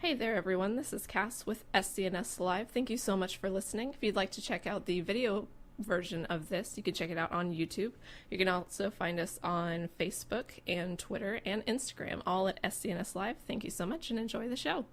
Hey there everyone, this is Cass with SCNS Live. Thank you so much for listening. If you'd like to check out the video version of this, you can check it out on YouTube. You can also find us on Facebook and Twitter and Instagram, all at SCNS Live. Thank you so much and enjoy the show.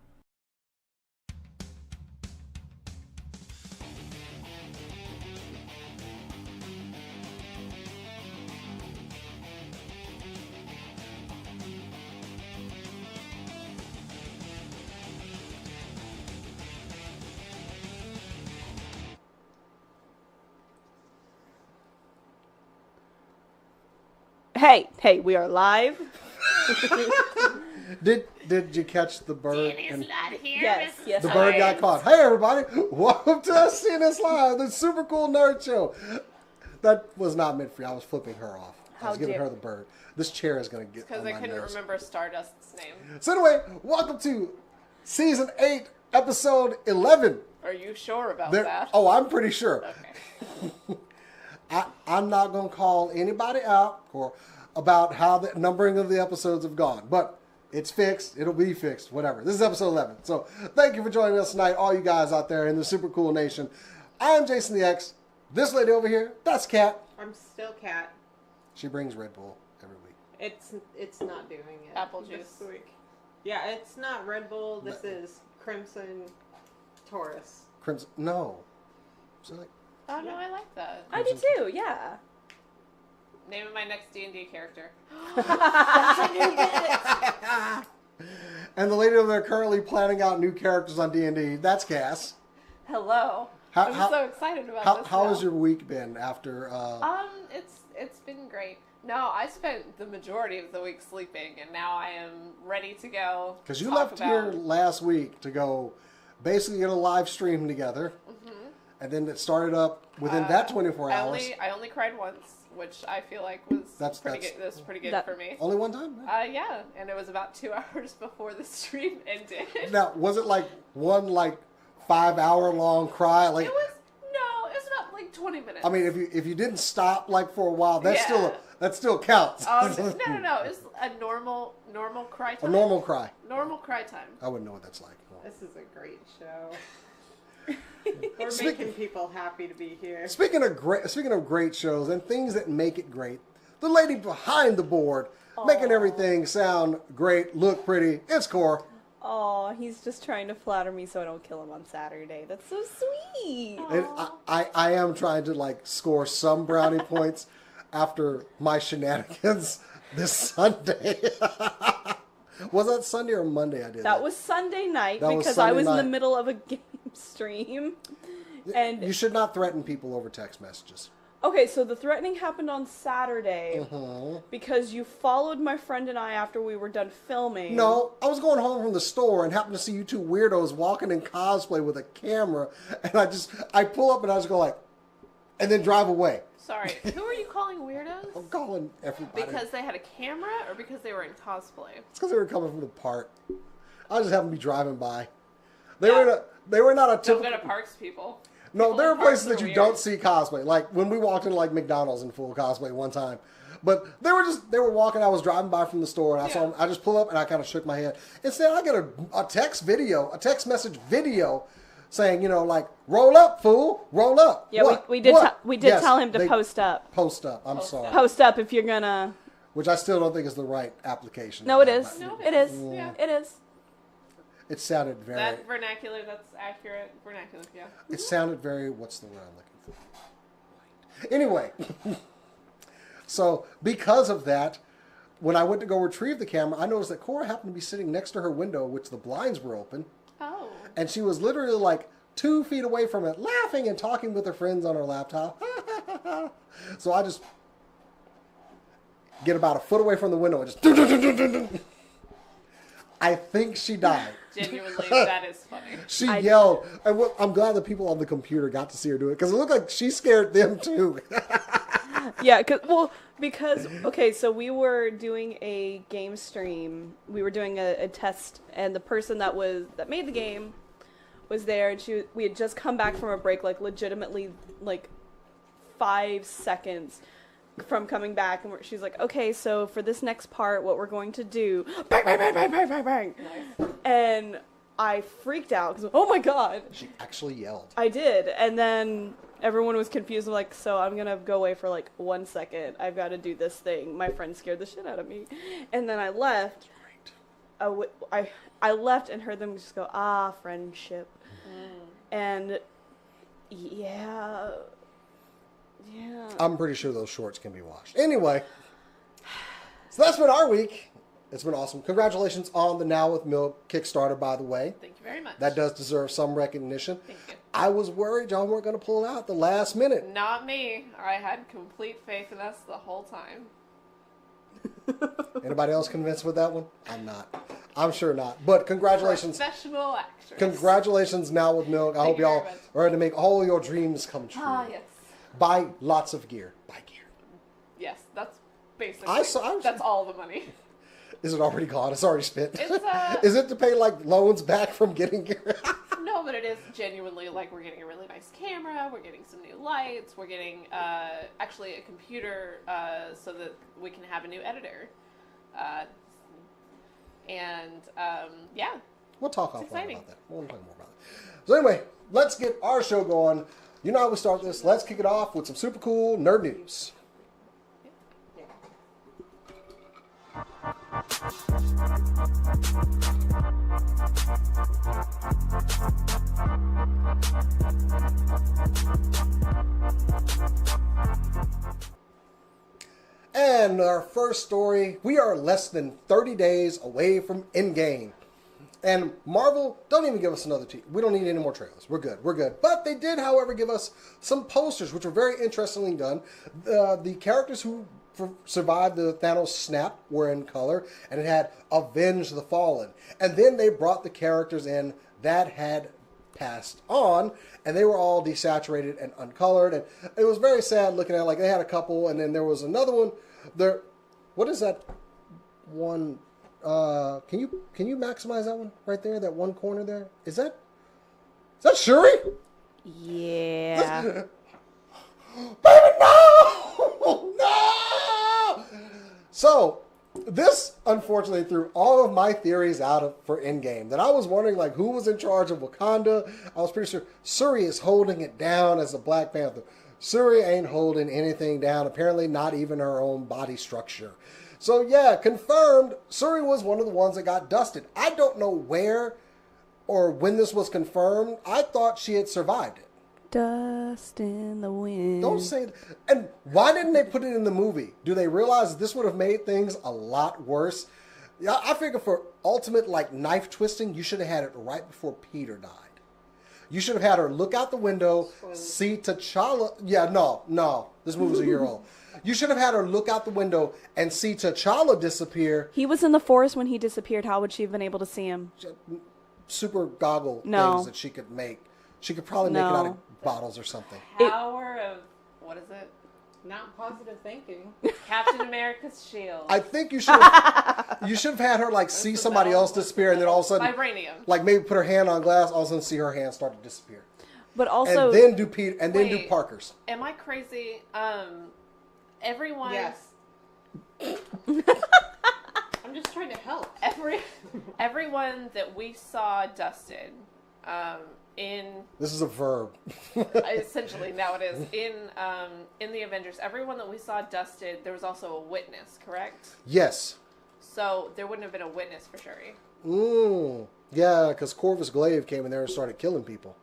Hey, we are live. Did you catch the bird? Danny's not here. Yes. The bird got caught. Hey everybody, welcome to SCNS Live, the super cool nerd show. That was not meant for you. I was flipping her off. I was giving her the bird. This chair is going to get on my nerves. Because I couldn't remember Stardust's name. So anyway, welcome to Season 8, Episode 11. Are you sure about that? Oh, I'm pretty sure. Okay. I'm not going to call anybody out or about how the numbering of the episodes have gone, but it's fixed. It'll be fixed. Whatever. This is episode 11. So thank you for joining us tonight, all you guys out there in the super cool nation. I'm Jason the X. This lady over here, that's Kat. I'm still Kat. She brings Red Bull every week. It's not doing it. Apple juice. This week. Yeah, it's not Red Bull. This is Crimson Taurus. Crimson. No. So like, Oh no, I like that. I do too. Yeah. Name of my next D&D character. and the lady over there currently planning out new characters on D&D. That's Cass. Hello. I'm so excited about this. How has your week been after? It's been great. No, I spent the majority of the week sleeping, and now I am ready to go. Because you left here last week to go basically get a live stream together, and then it started up within that 24 hours. I only cried once, which I feel like was pretty good. That's pretty good for me. Only one time? Yeah, and it was about 2 hours before the stream ended. Now, was it like one 5-hour-long cry? Like it was about 20 minutes. I mean, if you didn't stop for a while, that still counts. No. It's a normal cry time. A normal cry. Normal cry time. I wouldn't know what that's like. This is a great show. We're making people happy to be here. Speaking of great shows and things that make it great, the lady behind the board, making everything sound great, look pretty, it's Core. Oh, he's just trying to flatter me so I don't kill him on Saturday. That's so sweet. And I am trying to score some brownie points after my shenanigans this Sunday. Was that Sunday or Monday I did that? That was Sunday night because I was in the middle of a game stream. And you should not threaten people over text messages. Okay, so the threatening happened on Saturday because you followed my friend and I after we were done filming. No, I was going home from the store and happened to see you two weirdos walking in cosplay with a camera, and I pull up and I just go and then drive away. Sorry, who are you calling weirdos? I'm calling everybody. Because they had a camera or because they were in cosplay? It's because they were coming from the park. I just happened to be driving by. They were not a typical... Don't go to parks, people. No, there are places that you don't see cosplay. Like when we walked into McDonald's in full cosplay one time. But they were walking, I was driving by from the store and I saw them, I just pulled up and I kind of shook my head. Instead I get a text message video saying, roll up, fool, roll up. Yeah, we did tell him to post up. Post up, I'm sorry. Post up if you're gonna... Which I still don't think is the right application. No, it is. It is. Yeah. It is. It sounded very... That vernacular, that's accurate vernacular, yeah. It sounded very... What's the word I'm looking for? Anyway. So, because of that, when I went to go retrieve the camera, I noticed that Cora happened to be sitting next to her window, which the blinds were open. Oh. And she was literally 2 feet away from it, laughing and talking with her friends on her laptop. So I just get about a foot away from the window and just... I think she died. Genuinely, that is funny. She yelled. I'm glad the people on the computer got to see her do it because it looked like she scared them too. Yeah, because so we were doing a game stream. We were doing a test, and the person that made the game was there, and we had just come back from a break, legitimately 5 seconds from coming back, and she's like, okay, so for this next part, what we're going to do, bang, bang, bang, bang, bang, bang, bang. Nice. And I freaked out because, oh my god. She actually yelled. I did. And then everyone was confused. I'm like, so I'm going to go away for like 1 second. I've got to do this thing. My friend scared the shit out of me. And then I left. I left and heard them just go, friendship. And yeah. I'm pretty sure those shorts can be washed. Anyway, so that's been our week. It's been awesome. Congratulations on the Now with Milk Kickstarter, by the way. Thank you very much. That does deserve some recognition. Thank you. I was worried y'all weren't going to pull it out at the last minute. Not me. I had complete faith in us the whole time. Anybody else convinced with that one? I'm not. I'm sure not. But congratulations. Professional actress. Congratulations, Now with Milk. I hope you very y'all much. are ready to make all your dreams come true. Yes. Buy lots of gear. Buy gear. Yes, that's basically. That's all the money. Is it already gone? It's already spent. It's Is it to pay like loans back from getting gear? No, but it is genuinely like we're getting a really nice camera, we're getting some new lights, we're getting actually a computer so that we can have a new editor. Yeah. We'll talk offline exciting. about that. We'll talk more about it. So anyway, let's get our show going. You know how we start this. Let's kick it off with some super cool nerd news. And our first story, we are less than 30 days away from Endgame. And Marvel, don't even give us another we don't need any more trailers. We're good. We're good. But they did, however, give us some posters, which were very interestingly done. The characters who survived the Thanos snap were in color, and it had Avenge the Fallen. And then they brought the characters in that had passed on, and they were all desaturated and uncolored. And it was very sad looking at, like, they had a couple, and then there was another one. What is that one? Can you maximize that one right there? That one corner there? Is that Shuri? Yeah. Baby, no! No! So, this unfortunately threw all of my theories out for Endgame. That I was wondering, like, who was in charge of Wakanda. I was pretty sure Shuri is holding it down as a Black Panther. Shuri ain't holding anything down. Apparently not even her own body structure. So yeah, confirmed, Shuri was one of the ones that got dusted. I don't know where or when this was confirmed. I thought she had survived it. Dust in the wind. Don't say it. And why didn't they put it in the movie? Do they realize this would have made things a lot worse? Yeah, I figure for ultimate, like, knife twisting, you should have had it right before Peter died. You should have had her look out the window, see T'Challa. Yeah, no. This movie's a year old. You should have had her look out the window and see T'Challa disappear. He was in the forest when he disappeared. How would she have been able to see him? Super goggle things that she could make. She could probably make it out of bottles or something. Power of, what is it? Not positive thinking. Captain America's shield. I think you should have had her, like, see somebody else disappear, and then all of a sudden, Vibranium. like, maybe put her hand on glass, all of a sudden see her hand start to disappear. But also, and then do Peter, and then do Parker's. Am I crazy? Everyone. Yes. I'm just trying to help. Everyone that we saw dusted, in This is a verb. essentially now it is in the Avengers. Everyone that we saw dusted, there was also a witness, correct? Yes. So there wouldn't have been a witness for Shuri. Yeah, because Corvus Glaive came in there and started killing people,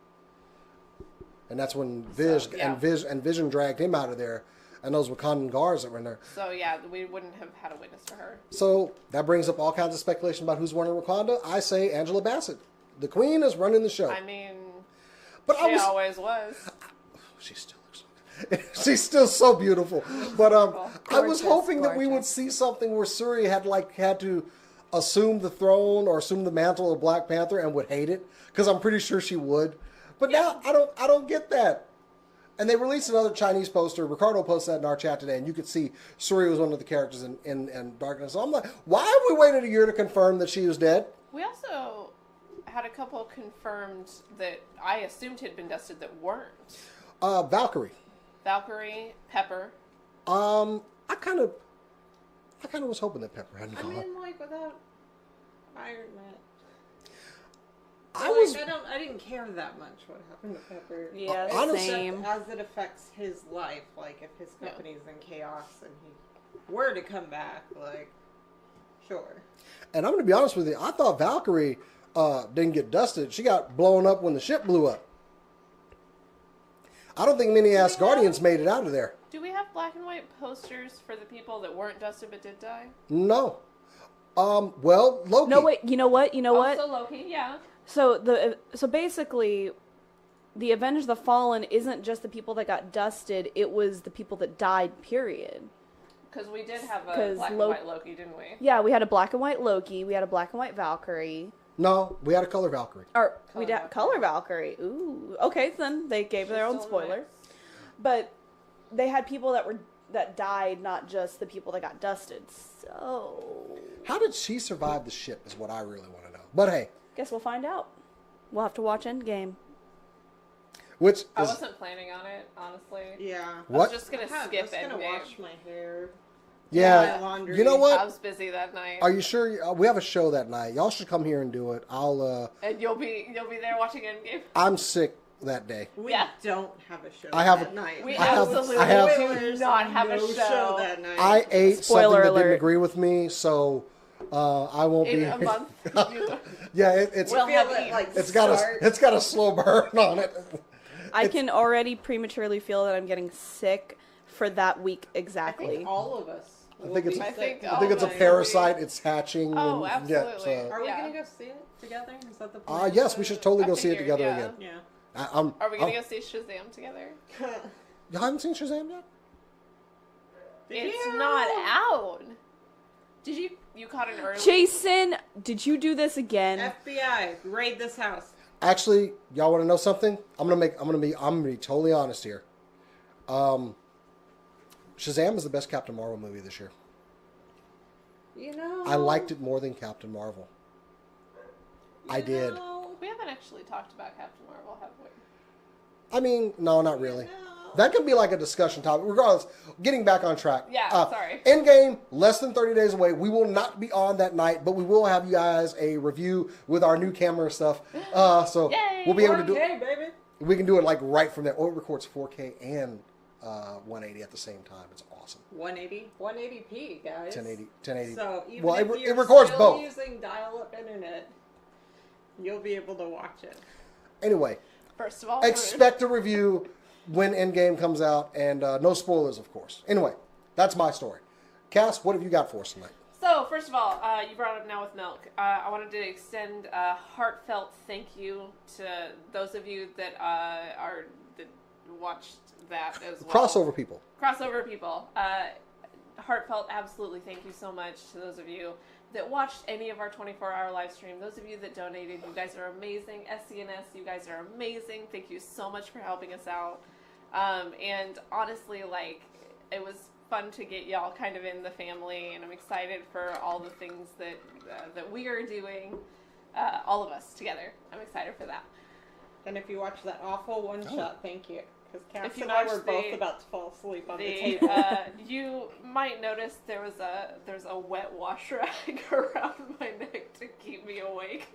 and that's when Vision dragged him out of there, and those Wakandan guards that were in there. So yeah, we wouldn't have had a witness for her. So that brings up all kinds of speculation about who's running Wakanda. I say Angela Bassett. The Queen is running the show. I mean, but she always was. She still looks so good. She's still so beautiful. But I was hoping that we would see something where Shuri had to assume the throne or assume the mantle of Black Panther and would hate it, because I'm pretty sure she would. But now I don't get that. And they released another Chinese poster. Ricardo posted that in our chat today, and you could see Shuri was one of the characters in Darkness. So I'm like, why have we waited a year to confirm that she was dead? We also had a couple confirmed that I assumed had been dusted that weren't. Valkyrie, Pepper. I kind of was hoping that Pepper hadn't gone. I mean, like, without Iron Man. was I didn't care that much what happened to Pepper. Yeah, honestly, same. As it affects his life, like if his company's in chaos and he were to come back, like, sure. and I'm going to be honest with you. I thought Valkyrie didn't get dusted. She got blown up when the ship blew up. I don't think many Asgardians made it out of there. Do we have black and white posters for the people that weren't dusted but did die? No. Well, Loki. No, wait. You know what? You know what? Also Loki, yeah. So basically, the Avengers the Fallen isn't just the people that got dusted. It was the people that died. Period. Because we did have a 'Cause black and white Loki, didn't we? Yeah, we had a black and white Loki. We had a black and white Valkyrie. No, we had a color Valkyrie. Or we Color had color Valkyrie. Ooh. Okay, so then they gave their own still in the spoiler. mix. But they had people that died, not just the people that got dusted. So How did she survive the ship is what I really want to know. But hey, guess we'll find out. We'll have to watch Endgame. which I is wasn't planning on it, honestly. Yeah. I what? was just gonna I'm skip just gonna Endgame. wash my hair. Yeah, my laundry. you know I what? was busy that night. Are you sure? We have a show that night. Y'all should come here and do it. And you'll be there watching Endgame. I'm sick that day. We Yeah. don't have a show I have that a- night. We I have- absolutely I have- do not have no a show. that night. I ate Spoiler something that didn't alert. agree with me, so I won't be. In a month. Yeah, it's We'll feel have it, eaten. like, it's got start. it's got a slow burn on it. I can already prematurely feel that I'm getting sick for that week I exactly. think all of us. I think it's I think I think it's a Oh, parasite. It's hatching. Oh, and, yeah, absolutely. so. Are we Yeah. gonna go see it together? Is that the plan? Yes, we should totally I go see it figured, together yeah. again. Yeah. I'm, Are we gonna go see Shazam together? Y'all haven't seen Shazam yet? It's not out. Did you caught an early? Jason, did you do this again? FBI, raid this house. Actually, y'all want to know something? I'm gonna be totally honest here. Shazam is the best Captain Marvel movie this year. You know. I liked it more than Captain Marvel. I did. We haven't actually talked about Captain Marvel, have we? I mean, no, not really. That could be like a discussion topic. Regardless, getting back on track. Yeah, sorry. Endgame, less than 30 days away. We will not be on that night, but we will have you guys a review with our new camera stuff. So Yay! we'll be able to do Okay, baby. We can do it like right from there. Oh, it records 4K and 180 at the same time. It's awesome. 180p, guys. 1080. So even Well, if it you're records still both. using dial-up internet, you'll be able to watch it. Anyway, First of all, expect a review when Endgame comes out, and no spoilers, of course. Anyway, that's my story. Cass, what have you got for us tonight? So, first of all, you brought up Now with Milk. I wanted to extend a heartfelt thank you to those of you that that watched that as well. Crossover people. Crossover people. Heartfelt, absolutely thank you so much to those of you that watched any of our 24-hour live stream. Those of you that donated, you guys are amazing. SCNS, you guys are amazing. Thank you so much for helping us out. And honestly, like, it was fun to get y'all kind of in the family, and I'm excited for all the things that we are doing, all of us together. I'm excited for that. And if you watch that awful one-shot, thank you. Because If Cass you and I watch were both the- about to fall asleep on the The, table. you might notice there's a wet wash rag around my neck to keep me awake.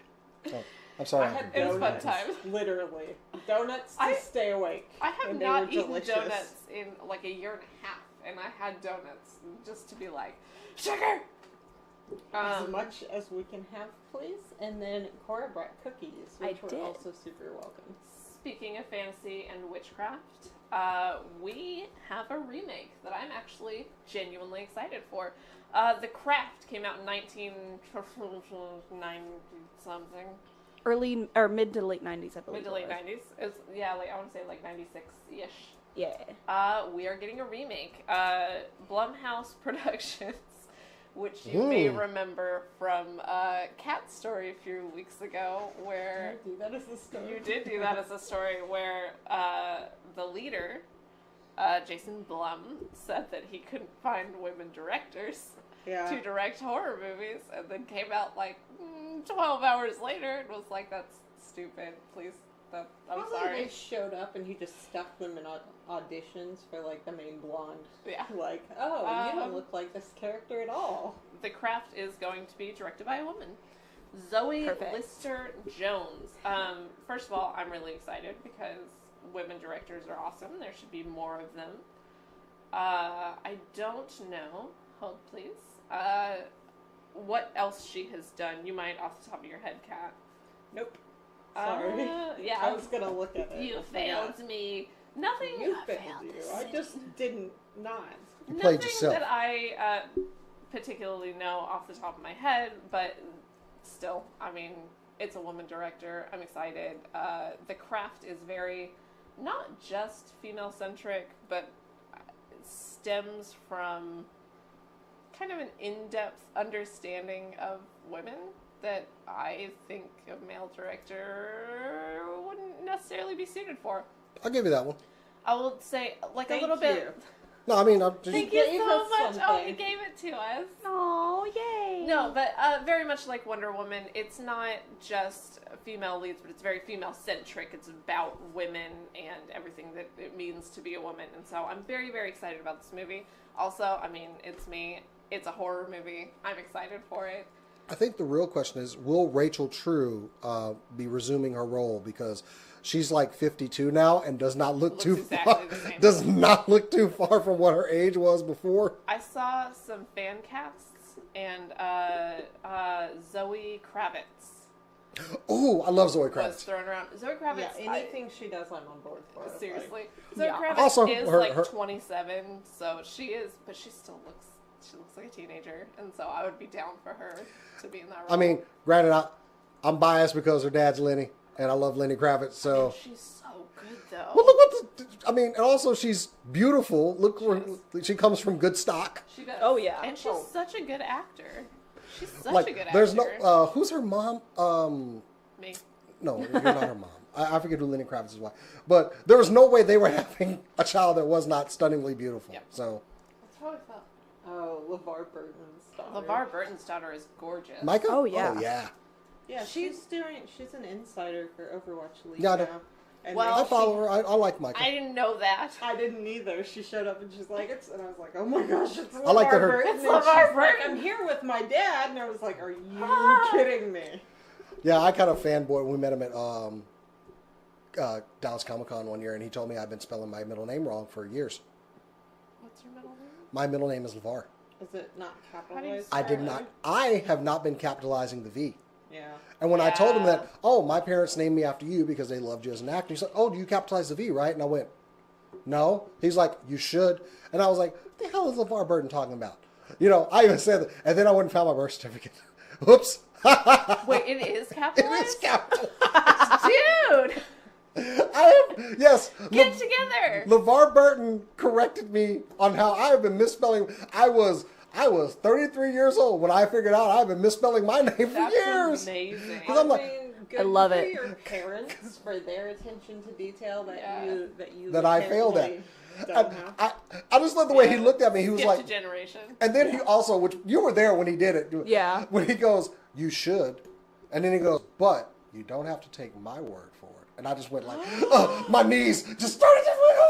Oh, I'm sorry. I had It was fun donuts, time. literally. Donuts to stay awake. I have and they not were eaten delicious. donuts in like a year and a half, and I had donuts just to be like, sugar! As much as we can have, please. And then Cora brought cookies, which were did. also super welcome. Speaking of fantasy and witchcraft, we have a remake that I'm actually genuinely excited for. The Craft came out in 1990 something. Early or mid to late 90s, I believe. Mid to late 90s. It's, yeah, like I want to say like 96-ish. Yeah. We are getting a remake. Blumhouse Productions, which you may remember from Cat's Story a few weeks ago, where Do that as a story. you did do that as a story where the leader, Jason Blum, said that he couldn't find women directors to direct horror movies, and then came out like 12 hours later and was like, that's stupid, please. I'm Probably sorry. they showed up and he just stuck them in auditions for like the main blonde. Yeah. Like, oh, you don't look like this character at all. The Craft is going to be directed by a woman. Zoe Perfect. Lister-Jones. First of all, I'm really excited because women directors are awesome. There should be more of them. I don't know. Hold, please. What else she has done? You might off the top of your head, Kat. Nope. Sorry. Yeah. I was gonna look at it. You failed me. Nothing. You failed you. I just didn't not. You played Nothing yourself. that I particularly know off the top of my head, but still, I mean, it's a woman director. I'm excited. The craft is very, not just female-centric, but it stems from kind of an in-depth understanding of women that I think a male director wouldn't necessarily be suited for. I'll give you that one. I will say, like, Thank a little bit... you. No, I mean, I'm just, Thank you gave so us much. Oh, something. you gave it to us. Oh, yay! No, but very much like Wonder Woman, it's not just female leads, but it's very female-centric. It's about women and everything that it means to be a woman. And so I'm very, very excited about this movie. Also, I mean, it's me. It's a horror movie. I'm excited for it. I think the real question is, will Rachel True be resuming her role? Because she's like 52 now and does not look too exactly far, the same. does not look too far from what her age was before. I saw some fan casts and Zoe Kravitz Oh, I love Zoe was Kravitz. thrown around. Zoe Kravitz, Yeah, anything she does, I'm on board for. Like, seriously. Zoe Yeah. Kravitz Also, is her- like her- 27, so she is, but she still looks, she looks like a teenager, and so I would be down for her to be in that role. I mean, granted, I'm biased because her dad's Lenny, and I love Lenny Kravitz, so... she's so good though. Well, look what the... I mean, and also she's beautiful. Look where she comes from good stock. She does. Oh, yeah. And she's such a good actor. She's such Like, a good there's actor. no... who's her mom? Me. No, you're not her mom. I forget who Lenny Kravitz's wife. But there was no way they were having a child that was not stunningly beautiful. Yep. So, That's how I felt. Oh, LeVar Burton's daughter. LeVar Burton's daughter is gorgeous. Micah? Oh, yeah. Oh, yeah. Yeah, she's an insider for Overwatch League Yeah, I now. know. And Well, I then follow her. I like Micah. I didn't know that. I didn't either. She showed up and she's like, "It's," and I was like, "Oh my gosh, it's LeVar I like that her- Burton." It's And LeVar she's like, Burton. "I'm here with my dad," and I was like, "Are you kidding me?" Yeah, I kind of fanboy when we met him at Dallas Comic Con one year, and he told me I've been spelling my middle name wrong for years. What's your middle name? My middle name is LeVar. Is it not How do you capitalized? I did not. I have not been capitalizing the V. Yeah. And when I told him Yeah. that, oh, my parents named me after you because they loved you as an actor, he's like, oh, do you capitalize the V, right? And I went, no. He's like, you should. And I was like, what the hell is LeVar Burton talking about? You know, I even said that. And then I went and found my birth certificate. Whoops. Wait, it is capitalized? It is capitalized. Dude! Yes. Get together! LeVar Burton corrected me on how I have been misspelling. I was 33 years old when I figured out I've been misspelling my name for That's years. amazing. Because I'm like, good I love for it. your parents for their attention to detail that Yeah. That I failed at. apparently don't have. I just love the way he looked at me. He was Skip like, to generation. and then he also, which you were there when he did it. Yeah. When he goes, you should. And then he goes, but you don't have to take my word for it. And I just went like, my knees just started to wiggle.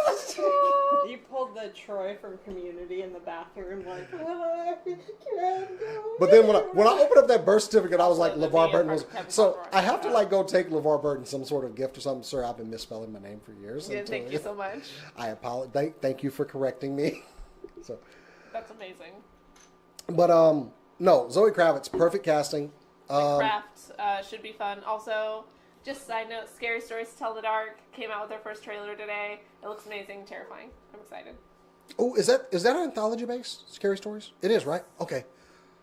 You pulled the Troy from Community in the bathroom, like, I can't go. But then when I opened up that birth certificate, I was like, Also, the LeVar video Burton from was. Kevin So Conroy. I have to like go take LeVar Burton some sort of gift or something. Sir, I've been misspelling my name for years. Yeah, thank you so much. I apologize. Thank you for correcting me. So, That's amazing. but no, Zoe Kravitz, perfect casting. Craft should be fun. Also, just side note, Scary Stories to Tell in the Dark came out with their first trailer today. It looks amazing, terrifying. I'm excited. Oh, is that an anthology based Scary Stories? It is, right? Okay.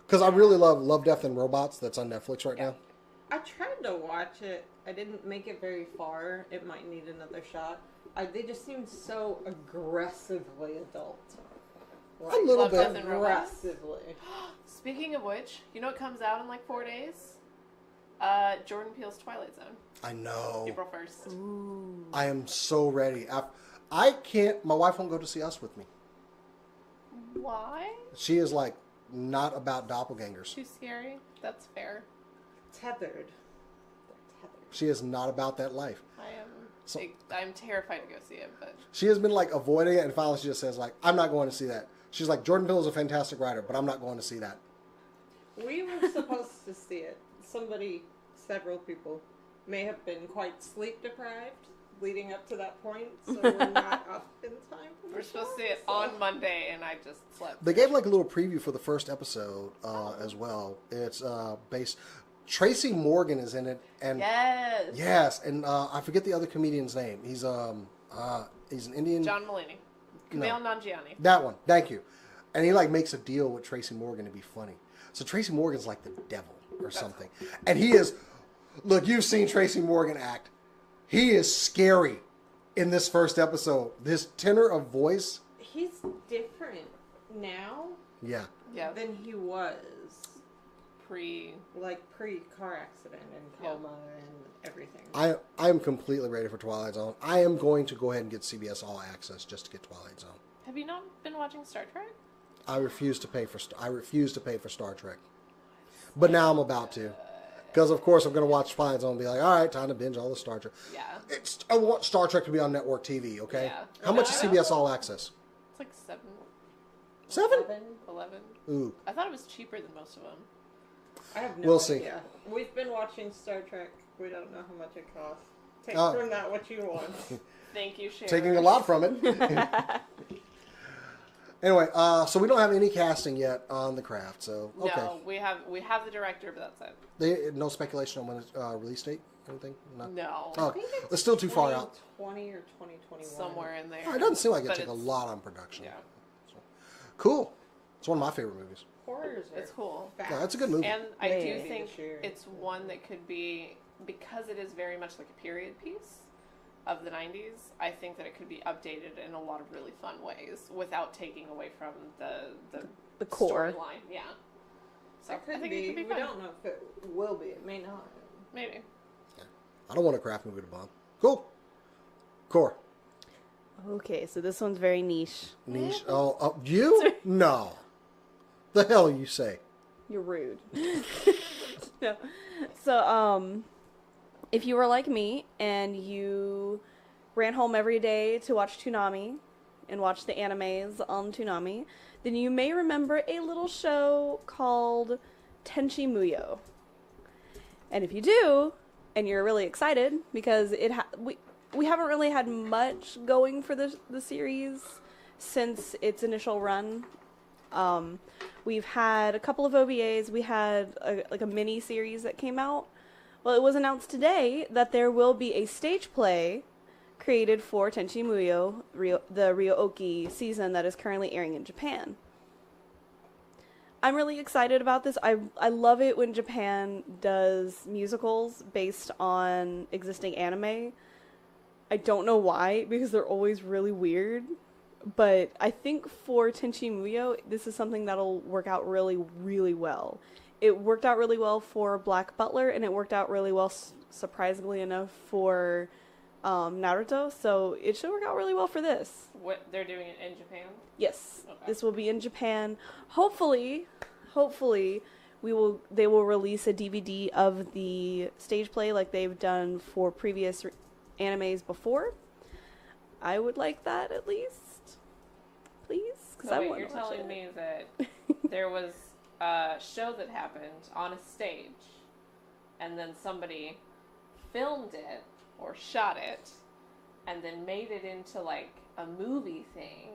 Because I really love Death and Robots. That's on Netflix right now. I tried to watch it. I didn't make it very far. It might need another shot. They just seemed so aggressively adult. Like, A little Love, bit. Death, and Robots. aggressively. Speaking of which, you know what comes out in like 4 days? Jordan Peele's Twilight Zone. I know. April 1st. I am so ready. I can't. My wife won't go to see us with me. Why? She is like not about doppelgangers. Too scary? That's fair. Tethered. They're tethered. She is not about that life. I'm terrified to go see it, but She has been like avoiding it, and finally she just says like, "I'm not going to see that." She's like, "Jordan Peele is a fantastic writer, but I'm not going to see that." We were supposed to see it several people, may have been quite sleep deprived leading up to that point, so we're not up in time for the We're supposed to see it on Monday, and I just slept. They gave like a little preview for the first episode as well. It's based. Tracy Morgan is in it, and yes, and I forget the other comedian's name. He's an Indian. John Mulaney, Kumail Nanjiani. That one, thank you. And he like makes a deal with Tracy Morgan to be funny. So Tracy Morgan's like the devil or something, and he is. Look, you've seen Tracy Morgan act. He is scary in this first episode. His tenor of voice. He's different now. Yeah. Than he was pre-car accident and coma and everything. I am completely ready for Twilight Zone. I am going to go ahead and get CBS All Access just to get Twilight Zone. Have you not been watching Star Trek? I refuse to pay for Star Trek, but now I'm about to. Because, of course, I'm going to watch Twilight Zone and be like, all right, time to binge all the Star Trek. Yeah. I want Star Trek to be on network TV, okay? Yeah. How much is CBS All Access? It's like 7. 7? 11. Ooh. I thought it was cheaper than most of them. I have no We'll idea. see. We've been watching Star Trek. We don't know how much it costs. Take from that what you want. Thank you, Sharon. Taking a lot from it. Anyway, so we don't have any casting yet on The Craft, so okay. No, we have the director, but that's it. No speculation on when it's release date? Anything? No. Oh, I think it's still too far out. 2020 or 2021. Somewhere in there. It doesn't seem like it But took a lot on production. Yeah. So, cool. It's one of my favorite movies. Horrors are It's cool. fast. Yeah, it's a good movie. And I Way do this think year. it's one that could be, because it is very much like a period piece of the 90s, I think that it could be updated in a lot of really fun ways without taking away from the core storyline. Yeah. So It could I think be. it could be We fun. don't know if it will be. It may not. Maybe. I don't want a Craft movie to bomb. Cool. Core. Okay, so this one's very niche. Niche. Oh, you? No. The hell you say? You're rude. No. So, if you were like me and you ran home every day to watch Toonami and watch the animes on Toonami, then you may remember a little show called Tenchi Muyo. And if you do, and you're really excited because we haven't really had much going for the series since its initial run. We've had a couple of OVAs. We had a mini series that came out. Well, it was announced today that there will be a stage play created for Tenchi Muyo, the Ryo-Oki season that is currently airing in Japan. I'm really excited about this. I love it when Japan does musicals based on existing anime. I don't know why, because they're always really weird. But I think for Tenchi Muyo, this is something that'll work out really, really well. It worked out really well for Black Butler, and it worked out really well, surprisingly enough, for Naruto. So it should work out really well for this. What, they're doing it in Japan? Yes, Okay. This will be in Japan. Hopefully, they will release a DVD of the stage play like they've done for previous animes before. I would like that at least, please, because So I wait, want you're to watch telling it. me that there was a show that happened on a stage, and then somebody filmed it or shot it, and then made it into like a movie thing,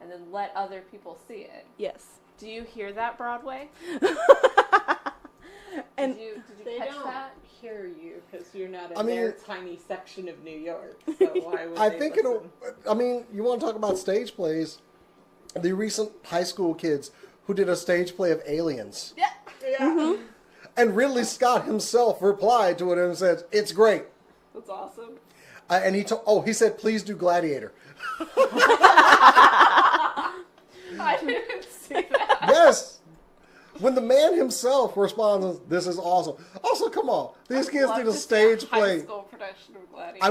and then let other people see it. Yes. Do you hear that, Broadway? And did you They catch don't that? hear you because you're not in I mean- their tiny section of New York. So why would I they think listen? you want to talk about stage plays? The recent high school kids who did a stage play of Aliens. Yeah. Yeah. And Ridley Scott himself replied to it and said, "It's great." That's awesome. And he said, "Please do Gladiator." I didn't see that. Yes. When the man himself responds, "This is awesome." Also, come on, these kids Love did a to see stage high play. school production of Gladiator.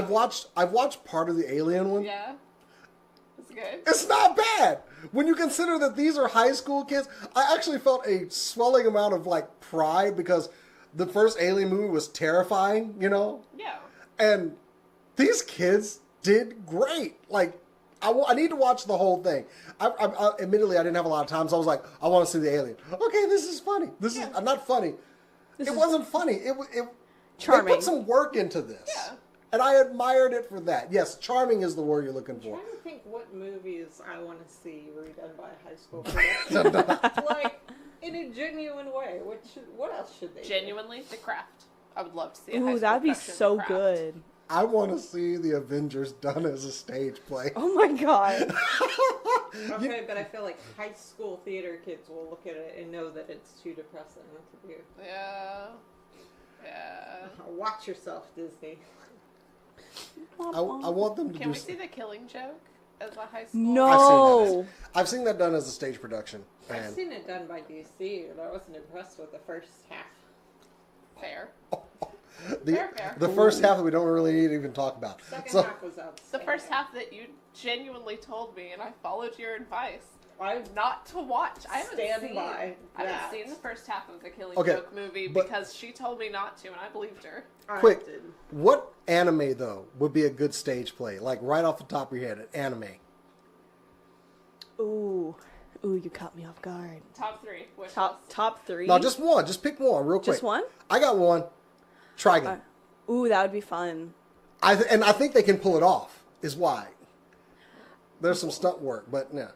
I've watched part of the Alien one. Yeah. It's good. It's not bad. When you consider that these are high school kids, I actually felt a swelling amount of like pride because the first Alien movie was terrifying, you know? Yeah. And these kids did great. Like, I need to watch the whole thing. Admittedly, I didn't have a lot of time, so I was like, I want to see the Alien. Okay, this is funny. This is not funny. It wasn't funny. It Charming. They put some work into this. Yeah. And I admired it for that. Yes, charming is the word you're looking I'm for. trying to think what movies I want to see redone by a high school production. Like, in a genuine way. What else should they do? Genuinely, The Craft. I would love to see a high Ooh, school that'd be production of so The Craft. good. I want to see the Avengers done as a stage play. Oh my god. Okay, but I feel like high school theater kids will look at it and know that it's too depressing to do. Yeah. Yeah. Watch yourself, Disney. I want them to Can do. we see The Killing Joke as a high school? No. I've seen that done as a stage production. I've And seen it done by DC, but I wasn't impressed with the first half. Fair. the Fair. first half that we don't really need to even talk about. Second So, half was The outstanding. first half that you genuinely told me, and I followed your advice, I not to watch. I haven't stand seen. by I that. haven't seen the first half of the Killing Okay, Joke movie but- because she told me not to, and I believed her. quick, did. what anime, though, would be a good stage play? Like, right off the top of your head, an anime. Ooh, you caught me off guard. Top three. Wish Top list. top 3. No, just one. Just pick one real quick. Just one? I got one. Trigon. Ooh, that would be fun. And I think they can pull it off, is why. There's some stunt work, but yeah.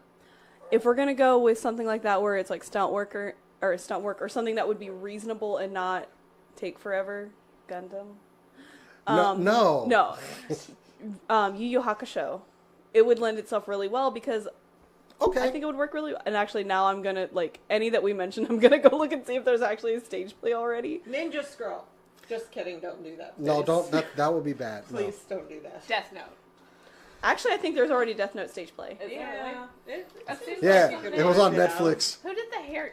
If we're gonna go with something like that, where it's like stunt work or something that would be reasonable and not take forever, Gundam. No. Yu Yu Hakusho. It would lend itself really well because Okay. I think it would work really well. And actually, now I'm gonna any that we mentioned. I'm gonna go look and see if there's actually a stage play already. Ninja Scroll. Just kidding, don't do that. No, please. don't. That would be bad. No. Please don't do that. Death Note. Actually, I think there's already Death Note stage play. Is there Yeah. really? That seems Yeah, like could it was on work it out. Netflix. Who did the Harry?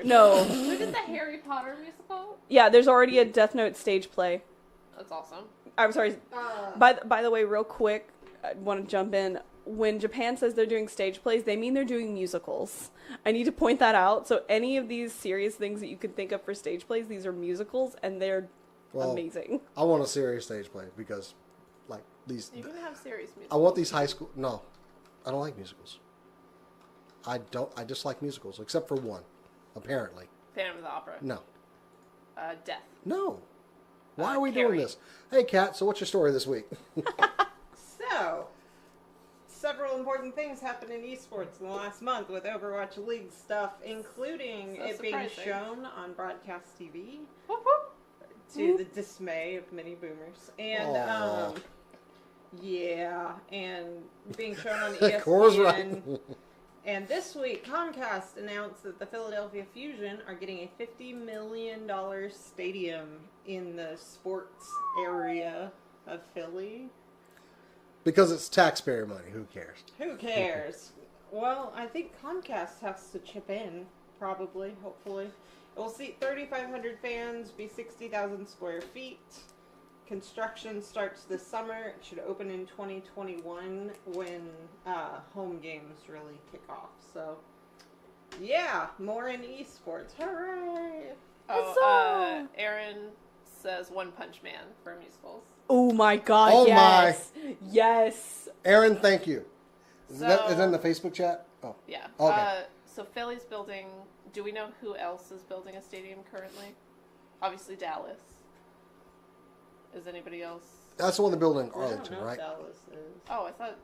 No. Who did the Harry Potter musical? Yeah, there's already a Death Note stage play. That's awesome. I'm sorry. By the way, real quick, I want to jump in. When Japan says they're doing stage plays, they mean they're doing musicals. I need to point that out. So any of these serious things that you could think of for stage plays, these are musicals, and they're amazing. I want a serious stage play because, like, these. You can have serious music. I want these high school. No, I don't like musicals. I dislike musicals, except for one, apparently. Phantom of the Opera. No. Death. No. Why are we Carrie. doing this? Hey, Kat, so what's your story this week? So, several important things happened in esports in the last month with Overwatch League stuff, including So it being surprising. shown on broadcast TV Whoop, whoop. to the dismay of many boomers. And, Aw. yeah, and being shown on Cora's ESPN. right. And this week, Comcast announced that the Philadelphia Fusion are getting a $50 million stadium in the sports area of Philly. Because it's taxpayer money. Who cares? Who cares? Well, I think Comcast has to chip in, probably, hopefully. It will seat 3,500 fans, be 60,000 square feet. Construction starts this summer. It should open in 2021 when home games really kick off. So, yeah, more in esports. Hooray! Oh, Aaron says One Punch Man for musicals. Oh my god, Oh yes. Yes. Aaron, thank you. Is that So- in the Facebook chat? Oh. Yeah. Okay. So Philly's building. Do we know who else is building a stadium currently? Obviously Dallas. Is anybody else? That's the one they're building in I don't Arlington, know if right? Dallas is. Oh, I thought